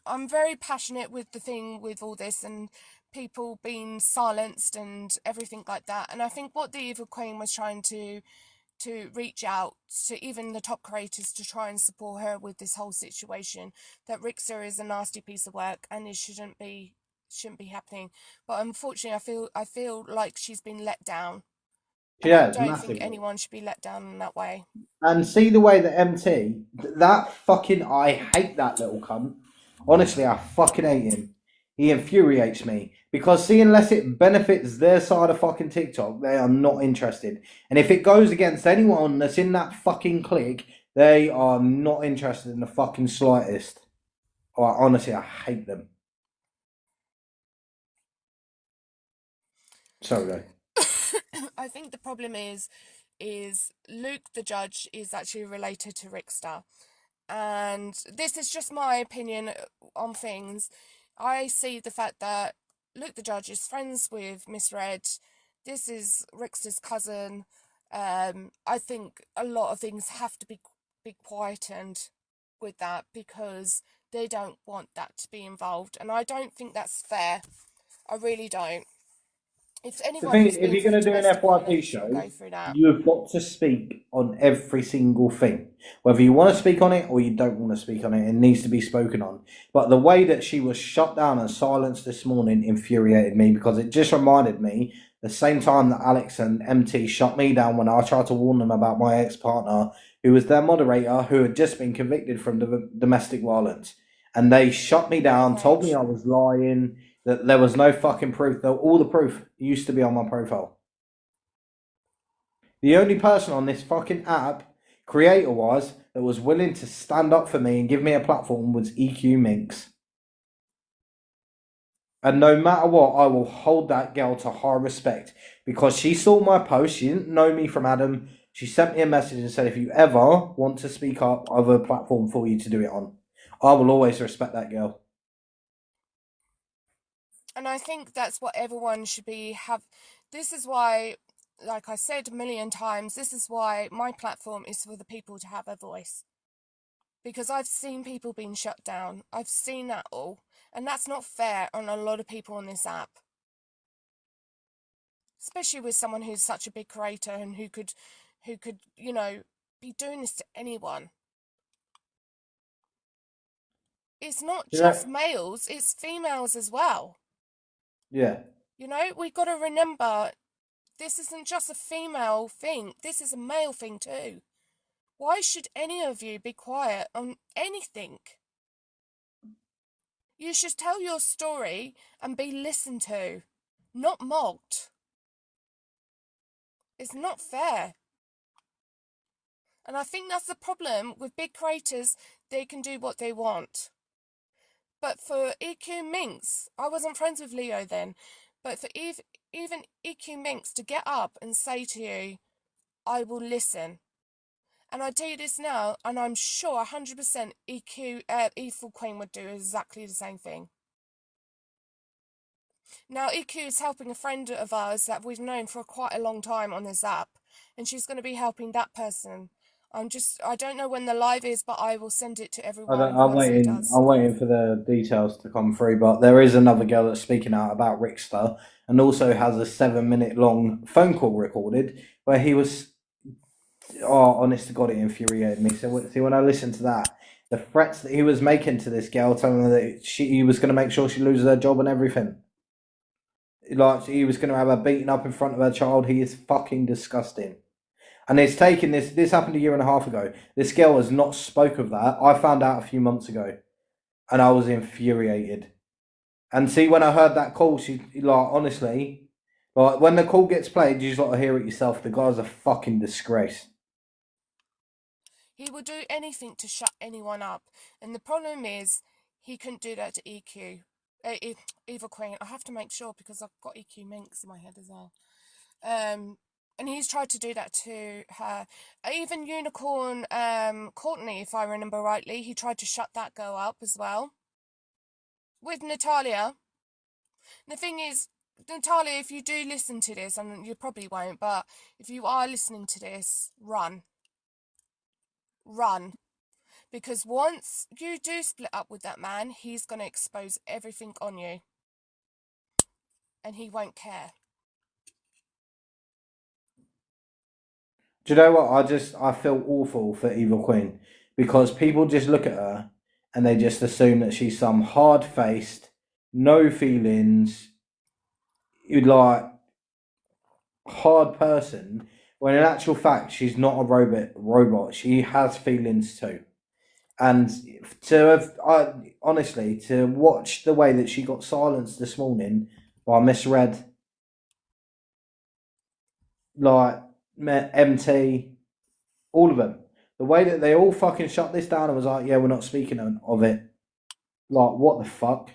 I'm very passionate with the thing with all this and people being silenced and everything like that. And I think what the Evil Queen was trying to reach out to even the top creators to try and support her with this whole situation, that Rickster is a nasty piece of work and it shouldn't be happening. But unfortunately I feel like she's been let down. She And I has, don't think massively. anyone should be let down in that way. And see the way that MT, that fucking, I hate that little cunt. Honestly, I fucking hate him. He infuriates me because see, unless it benefits their side of fucking TikTok, they are not interested. And if it goes against anyone that's in that fucking clique, they are not interested in the fucking slightest. Honestly, I hate them. Sorry, though. I think the problem is Luke the judge is actually related to Rickster. And this is just my opinion on things. I see the fact that Luke the Judge is friends with Miss Red. This is Ricksta's cousin. I think a lot of things have to be quietened with that because they don't want that to be involved, and I don't think that's fair. I really don't. If The anyone thing who's is, if been you're through going to do an domestic FYP violence show, shouldn't go through that. you have got to speak on every single thing. Whether you want to speak on it or you don't want to speak on it, it needs to be spoken on. But the way that she was shut down and silenced this morning infuriated me because it just reminded me the same time that Alex and MT shut me down when I tried to warn them about my ex-partner, who was their moderator, who had just been convicted from domestic violence. And they shut me down, told me I was lying, that there was no fucking proof, though all the proof used to be on my profile. The only person on this fucking app, creator-wise, that was willing to stand up for me and give me a platform was EQ Minx. And no matter what, I will hold that girl to high respect because she saw my post. She didn't know me from Adam. She sent me a message and said, if you ever want to speak up, I have a platform for you to do it on. I will always respect that girl. And I think that's what everyone should have. This is why, like I said a million times, this is why my platform is for the people to have a voice. Because I've seen people being shut down. I've seen that all. And that's not fair on a lot of people on this app. Especially with someone who's such a big creator and who could, be doing this to anyone. It's not just males, it's females as well. Yeah. We've got to remember this isn't just a female thing, this is a male thing too. Why should any of you be quiet on anything? You should tell your story and be listened to, not mocked. It's not fair. And I think that's the problem with big creators, they can do what they want. But for EQ Minx, I wasn't friends with Leo then, but for even EQ Minx to get up and say to you, I will listen. And I tell you this now, and I'm sure 100% Evil Queen would do exactly the same thing. Now, EQ is helping a friend of ours that we've known for quite a long time on this app, and she's going to be helping that person. I don't know when the live is, but I will send it to everyone once it does. I'm waiting for the details to come through, but there is another girl that's speaking out about Ricksta and also has a 7-minute long phone call recorded where he was, honest to God, it infuriated me. So see, when I listened to that, the threats that he was making to this girl, telling her that he was going to make sure she loses her job and everything. Like, he was going to have her beaten up in front of her child. He is fucking disgusting. And it's taken this happened a year and a half ago. This girl has not spoke of that. I found out a few months ago. And I was infuriated. And see, when I heard that call, honestly, when the call gets played, you just got to hear it yourself. The guy's a fucking disgrace. He will do anything to shut anyone up. And the problem is, he couldn't do that to EQ. Evil Queen. I have to make sure because I've got EQ Minx in my head as well. And he's tried to do that to her. Even Unicorn Courtney, if I remember rightly, he tried to shut that girl up as well. With Natalia. The thing is, Natalia, if you do listen to this, and you probably won't, but if you are listening to this, run. Run. Because once you do split up with that man, he's going to expose everything on you. And he won't care. Do you know what? I feel awful for Evil Queen because people just look at her and they just assume that she's some hard-faced, no feelings, like hard person. When in actual fact, she's not a robot. She has feelings too. And honestly, to watch the way that she got silenced this morning by Miss Red, like MT, all of them, the way that they all fucking shut this down and was like, yeah, we're not speaking of it. Like, what the fuck?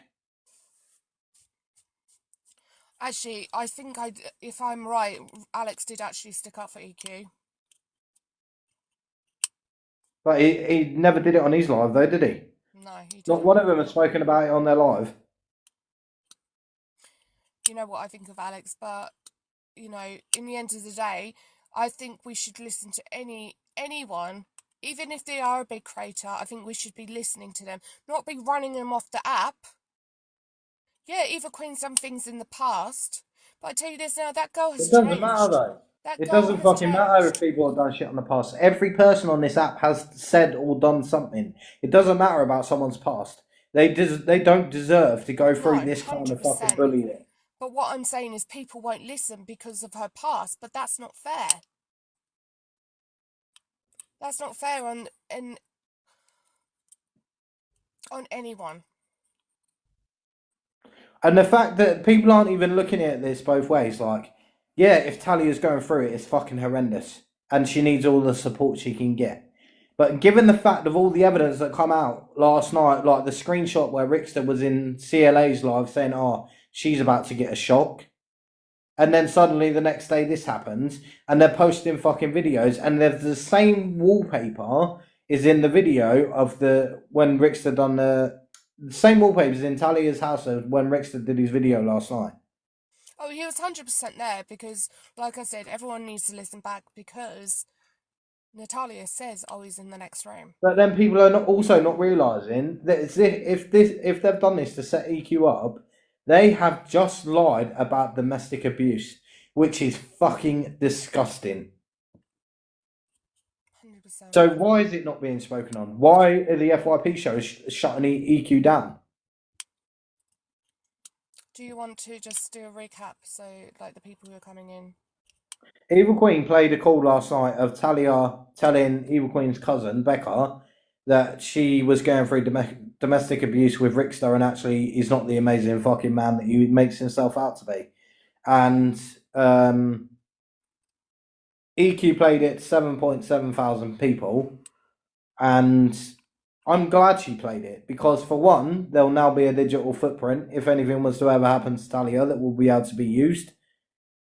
Actually, I think if I'm right, Alex did actually stick up for EQ. But he never did it on his live though, did he? No, he didn't. Not one of them has spoken about it on their live. you know what I think of Alex, but, you know, in the end of the day, I think we should listen to anyone, even if they are a big creator. I think we should be listening to them, not be running them off the app. Yeah, Eva Queen's done things in the past, but I tell you this now, that girl has It doesn't matter changed. though. That It girl doesn't has fucking matter if changed. people have done shit on the past. Every person on this app has said or done something. It doesn't matter about someone's past. They don't deserve to go through No, this kind of fucking 100%. bullying. But what I'm saying is people won't listen because of her past, but that's not fair. That's not fair on anyone. And the fact that people aren't even looking at this both ways, like, yeah, if Talia's going through it, it's fucking horrendous. And she needs all the support she can get. But given the fact of all the evidence that come out last night, like the screenshot where Ricksta was in CLA's live saying, oh, she's about to get a shock. And then suddenly the next day this happens and they're posting fucking videos and there's the same wallpaper is in the video of when Rickster done the same wallpapers in Talia's house when Rickster did his video last night. Oh, he was 100% there because, like I said, everyone needs to listen back because Natalia says, oh, he's in the next room. But then people are also not realising that if they've done this to set EQ up, they have just lied about domestic abuse, which is fucking disgusting. 100%. So why is it not being spoken on? Why are the FYP shows shutting EQ down? Do you want to just do a recap so, like, the people who are coming in? Evil Queen played a call last night of Talia telling Evil Queen's cousin, Becca, that she was going through domestic abuse with Rickster and actually he's not the amazing fucking man that he makes himself out to be. And EQ played it 7.7 thousand people. And I'm glad she played it because, for one, there'll now be a digital footprint if anything was to ever happen to Talia that will be able to be used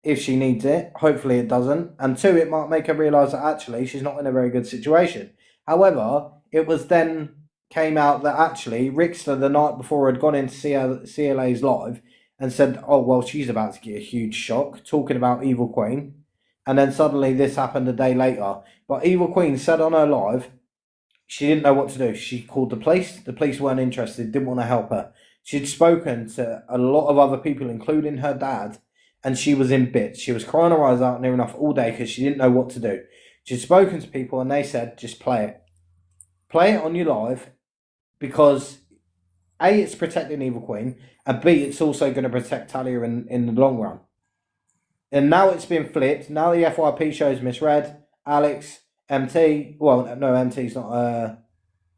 if she needs it. Hopefully it doesn't. And two, it might make her realise that actually she's not in a very good situation. However, it was then came out that actually Rickster the night before had gone into CLA's live and said, oh, well, she's about to get a huge shock, talking about Evil Queen. And then suddenly this happened a day later. But Evil Queen said on her live, she didn't know what to do. She called the police. The police weren't interested, didn't want to help her. She'd spoken to a lot of other people, including her dad, and she was in bits. She was crying her eyes out near enough all day because she didn't know what to do. She'd spoken to people and they said, just play it. Play it on your live because A, it's protecting Evil Queen, and B, it's also going to protect Talia in the long run. And now it's been flipped. Now the FYP shows misread. Alex, MT, well, no, MT's not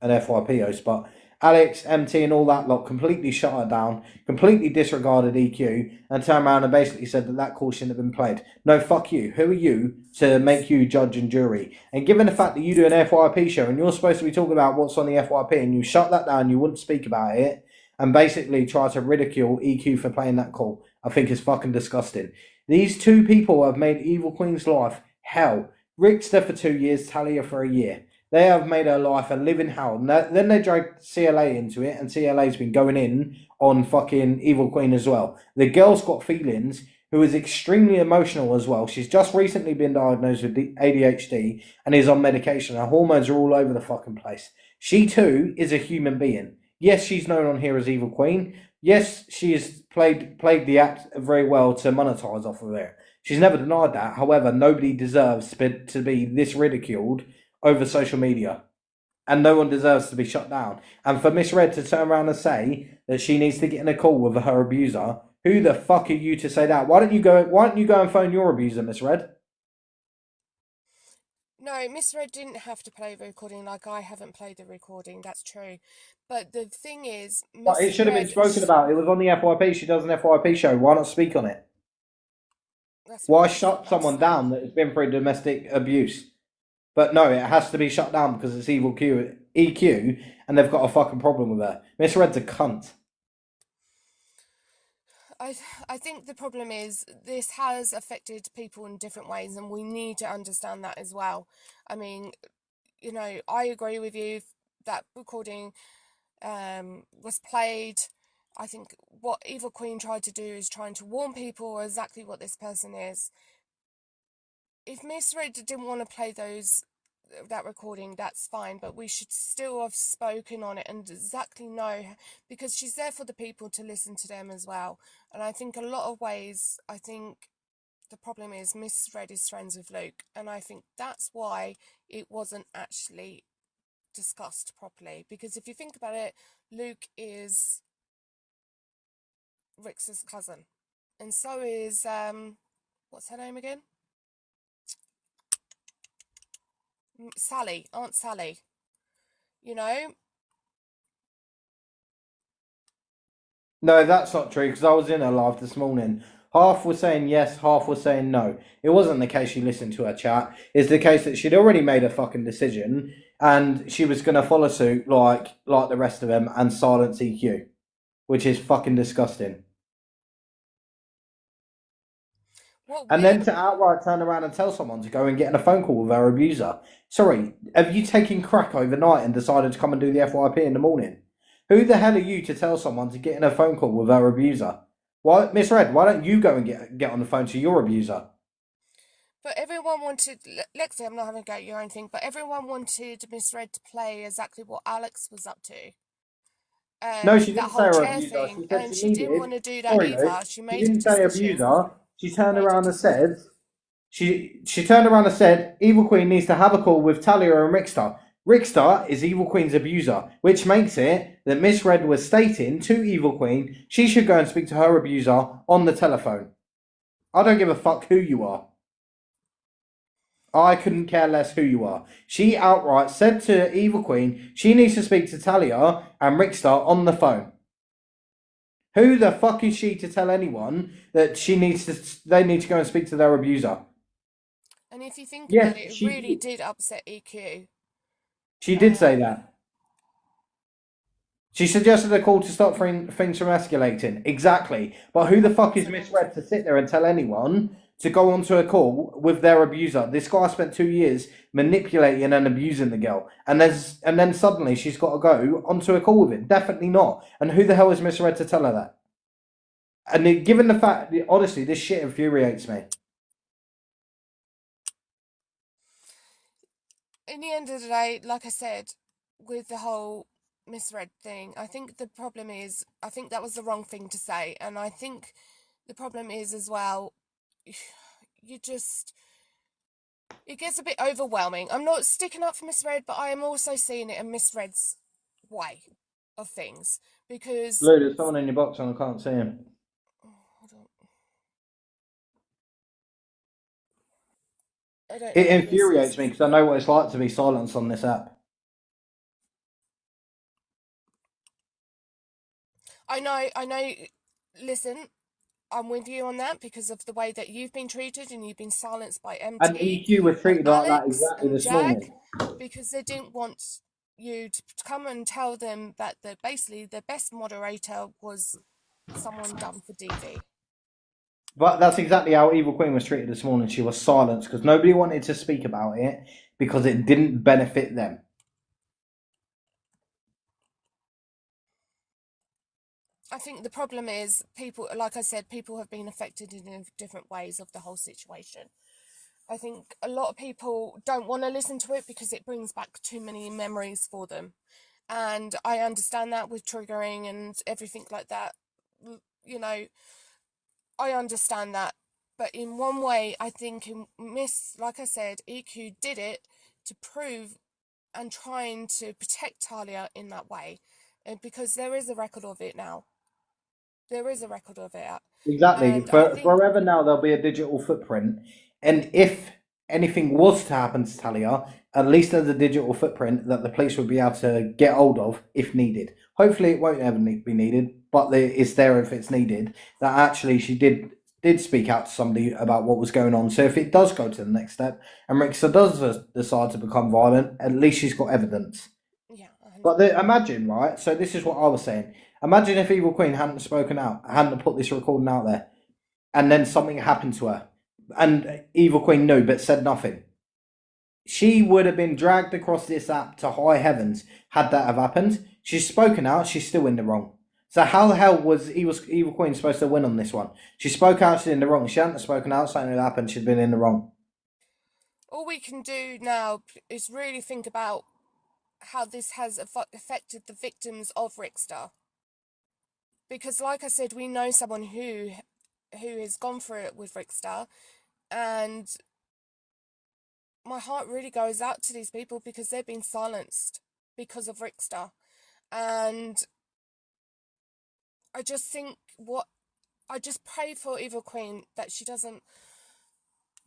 an FYP host, but Alex, MT, and all that lot completely shut her down, completely disregarded EQ, and turned around and basically said that call shouldn't have been played. No, fuck you. Who are you to make you judge and jury? And given the fact that you do an FYP show and you're supposed to be talking about what's on the FYP and you shut that down, you wouldn't speak about it, and basically try to ridicule EQ for playing that call, I think is fucking disgusting. These two people have made Evil Queen's life hell. Rickster for 2 years, Talia for a year. They have made her life a living hell. Then they dragged CLA into it, and CLA's been going in on fucking Evil Queen as well. The girl's got feelings, who is extremely emotional as well. She's just recently been diagnosed with ADHD and is on medication. Her hormones are all over the fucking place. She too is a human being. Yes, she's known on here as Evil Queen. Yes, she has played the act very well to monetize off of it. She's never denied that. However, nobody deserves to be this ridiculed over social media. And no one deserves to be shut down. And for Miss Red to turn around and say that she needs to get in a call with her abuser, who the fuck are you to say that? Why don't you go and phone your abuser, Miss Red? No, Miss Red didn't have to play the recording. Like, I haven't played the recording, that's true. But the thing is, But it should have been spoken about. It was on the FYP. She does an FYP show. Why not speak on it? Why shut someone down that has been through domestic abuse? But no, it has to be shut down because it's EQ, and they've got a fucking problem with her. Miss Red's a cunt. I think the problem is this has affected people in different ways, and we need to understand that as well. I mean, you know, I agree with you that recording was played I think what Evil Queen tried to do is trying to warn people exactly what this person is. If Miss Red didn't want to play that recording, that's fine, but we should still have spoken on it and exactly know, because she's there for the people to listen to them as well. And I think a lot of ways, I think the problem is Miss Red is friends with Luke, and I think that's why it wasn't actually discussed properly. Because if you think about it, Luke is Rick's cousin, and so is what's her name again? Sally, Aunt Sally. You know, No, that's not true because I was in her live this morning. Half was saying yes, half was saying no. It wasn't the case she listened to her chat. It's the case that she'd already made a fucking decision and she was going to follow suit like the rest of them and silence EQ, which is fucking disgusting. And then to outright turn around and tell someone to go and get in a phone call with her abuser. Sorry, have you taken crack overnight and decided to come and do the FYP in the morning? Who the hell are you to tell someone to get in a phone call with her abuser? Why, Miss Red, why don't you go and get on the phone to your abuser? But everyone wanted, Lexi, I'm not having a go at you or anything, but everyone wanted Miss Red to play exactly what Alex was up to. No, she That didn't say whole her chair abuser. thing, She said and she she didn't needed. want to do that Sorry, Luke. either. She She made a didn't say decision. abuser. She turned Made a around and decision. said she turned around and said Evil Queen needs to have a call with Talia and Ricksta. Ricksta is Evil Queen's abuser, which makes it that Miss Red was stating to Evil Queen she should go and speak to her abuser on the telephone. I don't give a fuck who you are. I couldn't care less who you are. She outright said to Evil Queen she needs to speak to Talia and Ricksta on the phone. Who the fuck is she to tell anyone that they need to go and speak to their abuser? And if you think Yes, about it, it really did upset EQ. she did say that. She suggested a call to stop things from escalating. Exactly. But who the fuck is Miss Red to sit there and tell anyone to go onto a call with their abuser? This guy spent 2 years manipulating and abusing the girl, and then suddenly she's got to go onto a call with him. Definitely not. And who the hell is Miss Red to tell her that? And given the fact, honestly, this shit infuriates me. In the end of the day, like I said, with the whole misread thing, I think the problem is, I think that was the wrong thing to say. And I think the problem is as well, you just, it gets a bit overwhelming. I'm not sticking up for misread, but I am also seeing it in misread's way of things. Because, Lou, there's someone in your box and I can't see him. It infuriates me because I know what it's like to be silenced on this app. I know, listen, I'm with you on that because of the way that you've been treated and you've been silenced by MT And EQ was and treated like that Alex exactly and this Jack morning. because they didn't want you to come and tell them that basically the best moderator was someone done for DV. But that's exactly how Evil Queen was treated this morning. She was silenced because nobody wanted to speak about it because it didn't benefit them. I think the problem is people, like I said, people have been affected in different ways of the whole situation. I think a lot of people don't want to listen to it because it brings back too many memories for them. And I understand that with triggering and everything like that. You know, I understand that. But in one way, I think like I said, EQ did it to prove and trying to protect Talia in that way. Because there is a record of it now. There is a record of it. Exactly. And I think Forever now, there'll be a digital footprint. And if anything was to happen to Talia, at least there's a digital footprint that the police would be able to get hold of if needed. Hopefully, it won't ever be needed, but it's there if it's needed. That actually she did speak out to somebody about what was going on. So if it does go to the next step and Rixa does decide to become violent, at least she's got evidence. yeah. But imagine, right? So this is what I was saying. Imagine if Evil Queen hadn't spoken out, hadn't put this recording out there, and then something happened to her, and Evil Queen knew but said nothing. She would have been dragged across this app to high heavens had that have happened. She's spoken out, she's still in the wrong. So how the hell was Evil Queen supposed to win on this one? She spoke out, she's in the wrong. She hadn't spoken out, something had happened, she'd been in the wrong. All we can do now is really think about how this has affected the victims of ricksta. Because, like I said, we know someone who has gone through it with ricksta, and my heart really goes out to these people because they've been silenced because of ricksta. And I just think I just pray for Evil Queen that she doesn't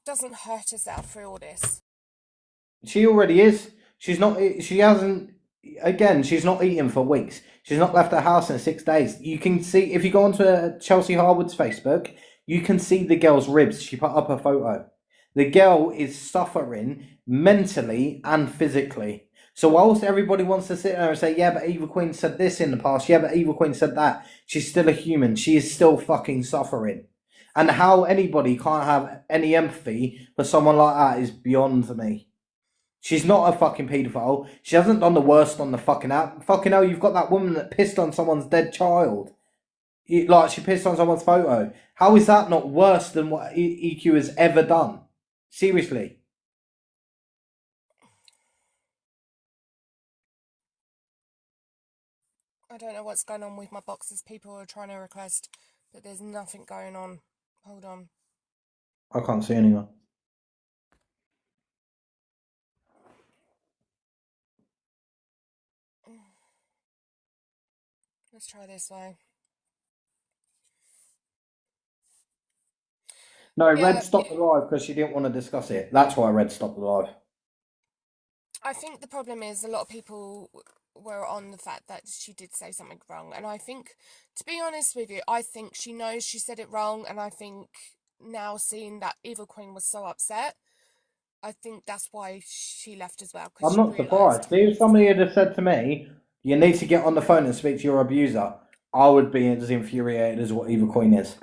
hurt herself through all this. She already is. She's not. She hasn't. Again, she's not eaten for weeks. She's not left her house in 6 days. You can see if you go onto Chelsea Harwood's Facebook, you can see the girl's ribs. She put up a photo. The girl is suffering mentally and physically. So whilst everybody wants to sit there and say, yeah, but Evil Queen said this in the past, yeah, but Evil Queen said that, she's still a human. She is still fucking suffering. And how anybody can't have any empathy for someone like that is beyond me. She's not a fucking paedophile. She hasn't done the worst on the fucking app. Fucking hell, you've got that woman that pissed on someone's dead child. Like, she pissed on someone's photo. How is that not worse than what EQ has ever done? Seriously. I don't know what's going on with my boxes. People are trying to request, but there's nothing going on. Hold on. I can't see anyone. Let's try this way. No, Yeah, Red stopped the live because she didn't want to discuss it. That's why Red stopped the live. I think the problem is a lot of people were on the fact that she did say something wrong. And I think, to be honest with you, I think she knows she said it wrong. And I think now seeing that Evil Queen was so upset, I think that's why she left as well. Because I'm she not realised. surprised. See, if somebody had have said to me, you need to get on the phone and speak to your abuser, I would be as infuriated as what Evil Queen is.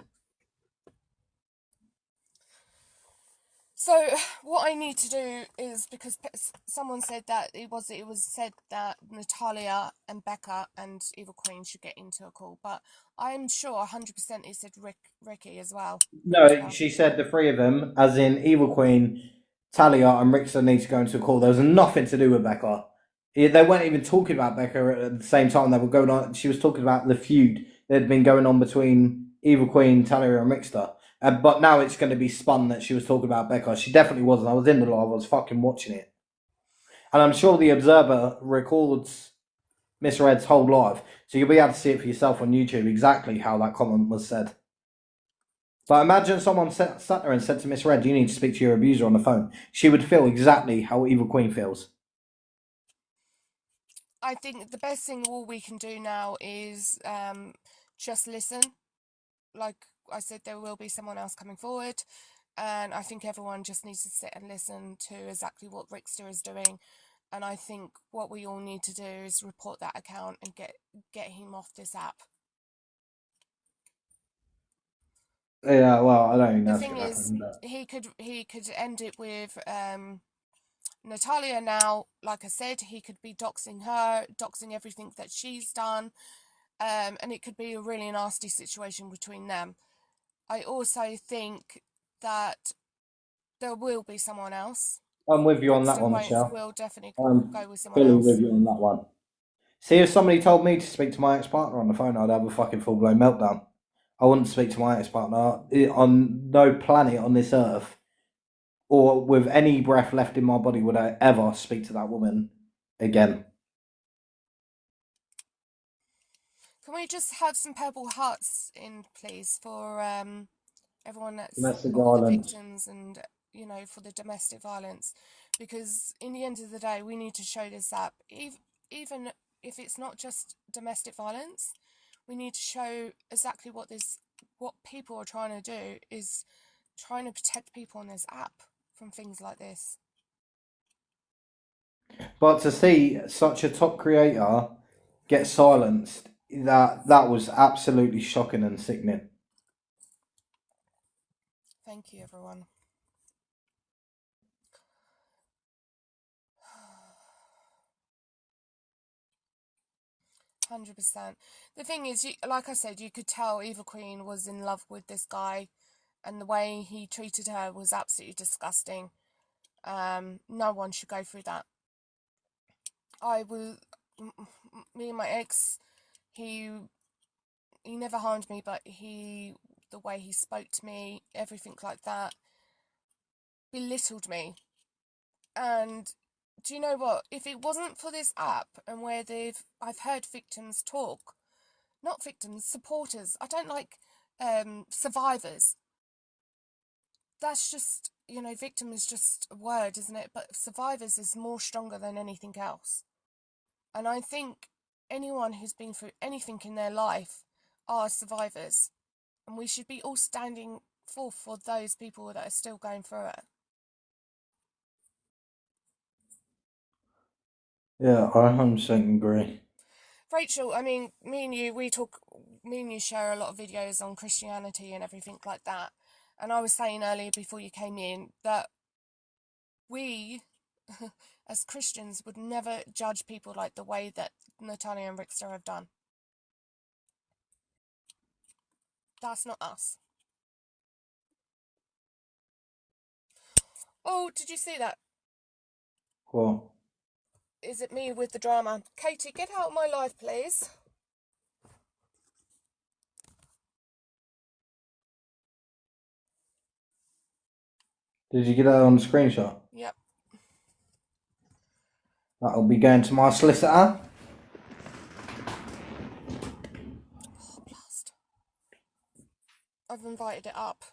So what I need to do is, because someone said that it was said that Natalia and Becca and Evil Queen should get into a call, but I'm sure 100% it said Ricky as well. No, she said the three of them, as in Evil Queen, Talia, and Rickster need to go into a call. There was nothing to do with Becca. They weren't even talking about Becca at the same time. They were going on. She was talking about the feud that had been going on between Evil Queen, Talia, and Rickster. But now it's going to be spun that she was talking about Becca. She definitely wasn't. I was in the live. I was fucking watching it. And I'm sure the Observer records Miss Red's whole live. So you'll be able to see it for yourself on YouTube exactly how that comment was said. But imagine someone sat there and said to Miss Red, you need to speak to your abuser on the phone. She would feel exactly how Evil Queen feels. I think the best thing all we can do now is just listen. Like I said, there will be someone else coming forward, and I think everyone just needs to sit and listen to exactly what Rickster is doing. And I think what we all need to do is report that account and get him off this app. Yeah, well, I don't think The that's thing going to is, happen. But... he could end it with Natalia now. Like I said, he could be doxing her, doxing everything that she's done, and it could be a really nasty situation between them. I also think that there will be someone else. I'm with you on that Rickster one, Michelle. will definitely I'm go with someone fully else. with you on that one. See, if somebody told me to speak to my ex-partner on the phone, I'd have a fucking full-blown meltdown. I wouldn't speak to my ex-partner on no planet on this earth, or with any breath left in my body, would I ever speak to that woman again. Can we just have some purple hearts in, please, for everyone that's Domestic all the violence. victims and for the domestic violence, because in the end of the day we need to show this up, even if it's not just domestic violence. We need to show exactly what people are trying to do is trying to protect people on this app from things like this. But to see such a top creator get silenced, that was absolutely shocking and sickening. Thank you, everyone. 100%. The thing is, like I said, you could tell Eva Queen was in love with this guy, and the way he treated her was absolutely disgusting. No one should go through that. Me and my ex, he never harmed me, but the way he spoke to me, everything like that, belittled me. And do you know what? If it wasn't for this app and where I've heard victims talk, not victims, supporters. I don't like survivors. That's just, victim is just a word, isn't it? But survivors is more stronger than anything else. And I think anyone who's been through anything in their life are survivors. And we should be all standing forth for those people that are still going through it. Yeah, I 100% agree. Rachel, I mean, me and you share a lot of videos on Christianity and everything like that. And I was saying earlier before you came in that we, as Christians, would never judge people like the way that Natalia and Ricksta have done. That's not us. Oh, did you see that? What? Is it me with the drama? Katie, get out of my life, please. Did you get that on the screenshot? Yep. That'll be going to my solicitor. Oh, blast. I've invited it up.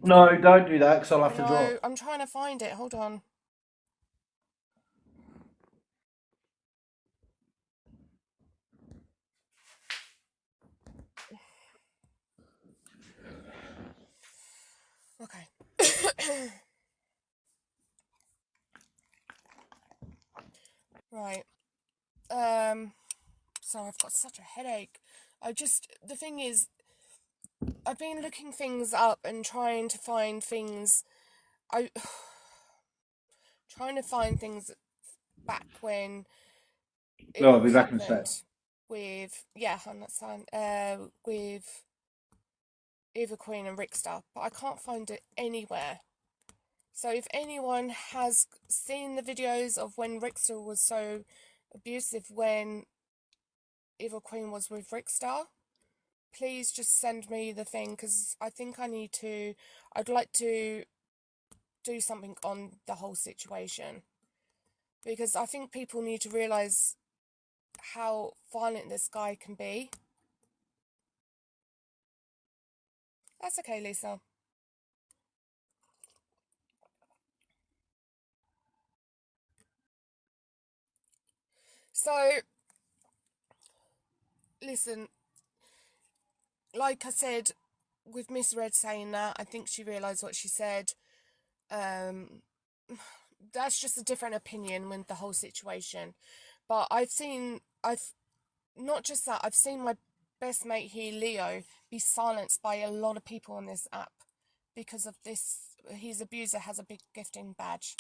No, don't do that because I'll have to drop. No, I'm trying to find it. Hold on. Okay. Right. Sorry, I've got such a headache. The thing is, I've been looking things up and trying to find things. Trying to find things back when it No, I'll be back in a sec. happened with, yeah, I understand, with Eva Queen and Ricksta, but I can't find it anywhere. So if anyone has seen the videos of when Ricksta was so abusive when Eva Queen was with Ricksta, please just send me the thing, because I think I'd like to do something on the whole situation, because I think people need to realise how violent this guy can be. That's okay, Lisa. So, listen, like I said, with Miss Red saying that, I think she realised what she said. That's just a different opinion with the whole situation. But I've not just that, I've seen my best mate here, Leo, be silenced by a lot of people on this app because of this. His abuser has a big gifting badge.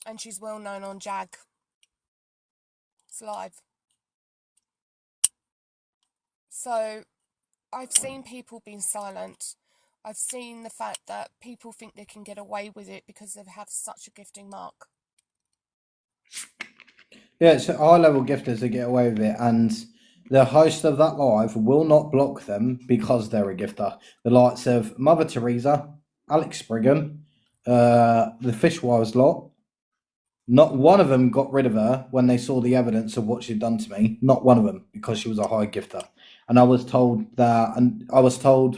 And she's well known on Jag. It's live. So, I've seen people being silent. I've seen the fact that people think they can get away with it because they have such a gifting mark. Yeah, it's high level gifters that get away with it, and the host of that live will not block them because they're a gifter. The likes of Mother Teresa, Alex Brigham, the Fishwives lot, not one of them got rid of her when they saw the evidence of what she'd done to me. Not one of them, because she was a high gifter. And I was told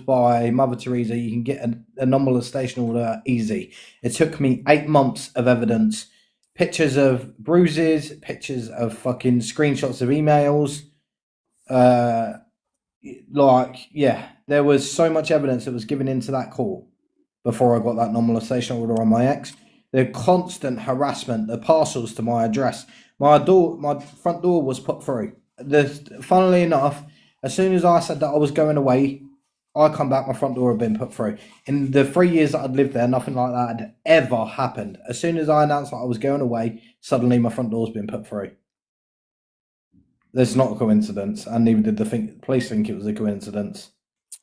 by Mother Teresa, you can get a non-molestation order easy. It took me 8 months of evidence, pictures of bruises, pictures of fucking screenshots of emails. There was so much evidence that was given into that court before I got that non-molestation order on my ex. The constant harassment, the parcels to my address, my front door was put through. Funnily enough, as soon as I said that I was going away, I come back, my front door had been put through. In the 3 years that I'd lived there, nothing like that had ever happened. As soon as I announced that I was going away, suddenly my front door's been put through. There's not a coincidence, and neither did the police think it was a coincidence.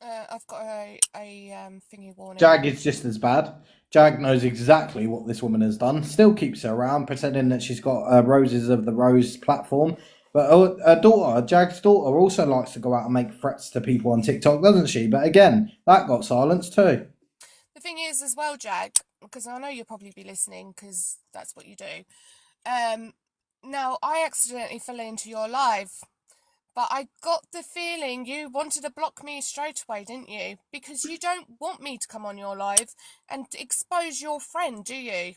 I've got a thingy warning. Jag is just as bad. Jag knows exactly what this woman has done, still keeps her around, pretending that she's got Roses of the Rose platform. But her daughter, Jag's daughter, also likes to go out and make threats to people on TikTok, doesn't she? But again, that got silenced too. The thing is, as well, Jag, because I know you'll probably be listening, because that's what you do. Now, I accidentally fell into your live, but I got the feeling you wanted to block me straight away, didn't you? Because you don't want me to come on your live and expose your friend, do you?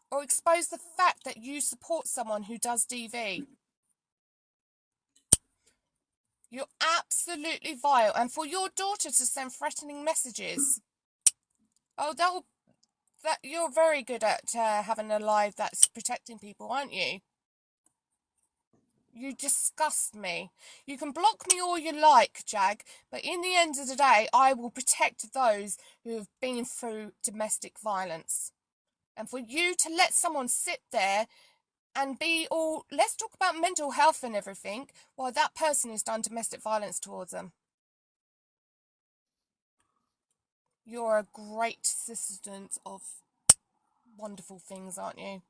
Or expose the fact that you support someone who does DV. You're absolutely vile. And for your daughter to send threatening messages. Oh, you're very good at having a live that's protecting people, aren't you? You disgust me. You can block me all you like, Jag, but in the end of the day, I will protect those who have been through domestic violence. And for you to let someone sit there and be all, let's talk about mental health and everything, while that person has done domestic violence towards them. You're a great assistant of wonderful things, aren't you?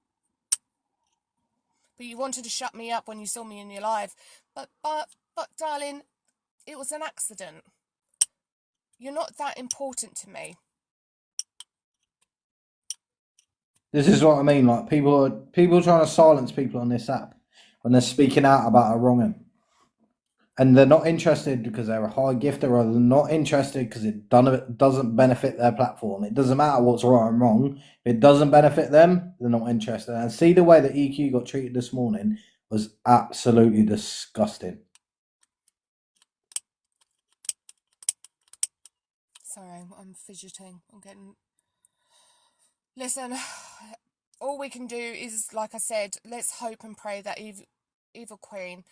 But you wanted to shut me up when you saw me in your live. But darling, it was an accident. You're not that important to me. This is what I mean. Like people trying to silence people on this app when they're speaking out about a wronging, and they're not interested because they're a high gifter, or they're not interested because it doesn't benefit their platform. It doesn't matter what's right and wrong. If it doesn't benefit them, they're not interested. And see the way that EQ got treated this morning was absolutely disgusting. Sorry, I'm fidgeting. I'm getting... Listen, all we can do is, like I said, let's hope and pray that Evil Queen...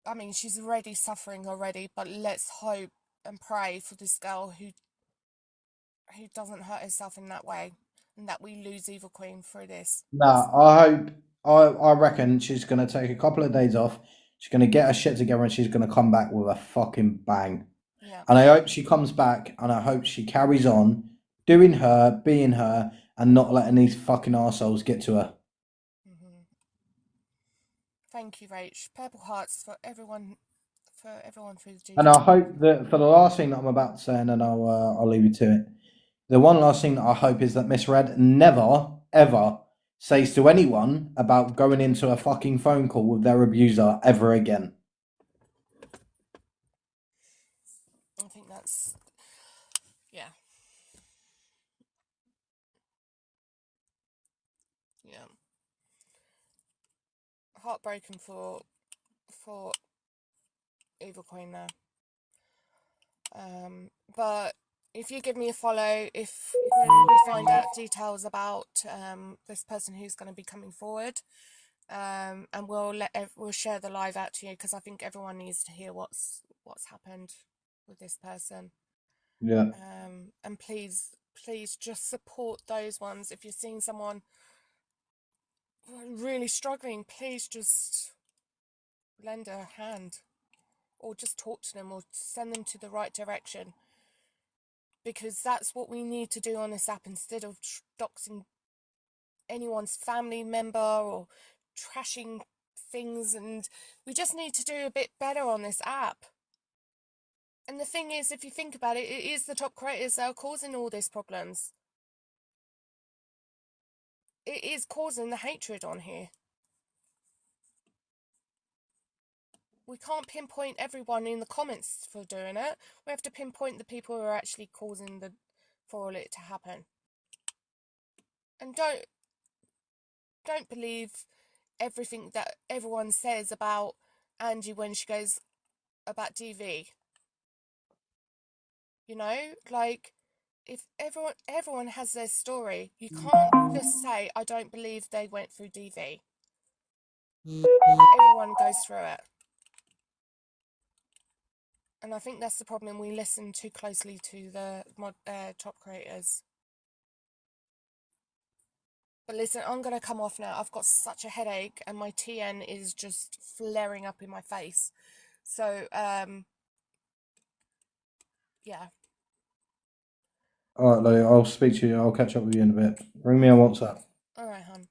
I mean, she's already suffering already, but let's hope and pray for this girl who doesn't hurt herself in that way, and that we lose Evil Queen through this. No, I hope. I reckon she's gonna take a couple of days off. She's gonna get her shit together, and she's gonna come back with a fucking bang. Yeah. And I hope she comes back, and I hope she carries on doing her, being her, and not letting these fucking arseholes get to her. Thank you, Rach. Purple hearts for everyone through the GG. And I hope that for the last thing that I'm about to say, and then I'll leave you to it. The one last thing that I hope is that Miss Red never ever says to anyone about going into a fucking phone call with their abuser ever again. I think that's... yeah. Yeah. Heartbroken for Evil Queen there. But if you give me a follow, if when we find out details about this person who's going to be coming forward, and we'll share the live out to you, because I think everyone needs to hear what's happened with this person. Yeah. And please just support those ones. If you're seeing someone really struggling, please just lend a hand, or just talk to them, or send them to the right direction, because that's what we need to do on this app, instead of doxing anyone's family member or trashing things. And we just need to do a bit better on this app. And the thing is, if you think about it, it is the top creators that are causing all these problems. It is causing the hatred on here. We can't pinpoint everyone in the comments for doing it. We have to pinpoint the people who are actually causing for all it to happen. And don't believe everything that everyone says about Angie when she goes about DV. You know, like, if everyone has their story, you can't just say, I don't believe they went through DV. Everyone goes through it. And I think that's the problem. We listen too closely to the top creators. But listen, I'm going to come off now. I've got such a headache and my TN is just flaring up in my face. So, yeah. All right, Lou, I'll speak to you. I'll catch up with you in a bit. Ring me on WhatsApp. All right, hon.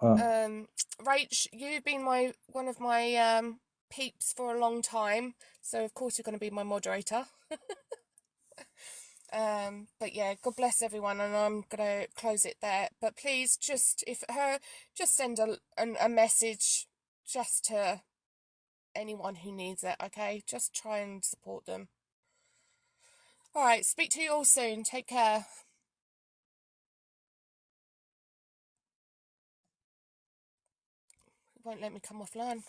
All right. Rach, you've been one of my peeps for a long time, so of course you're going to be my moderator. But yeah, God bless everyone, and I'm gonna close it there. But please, just send a message just to anyone who needs it. Okay, just try and support them. All right, speak to you all soon. Take care. It won't let me come offline.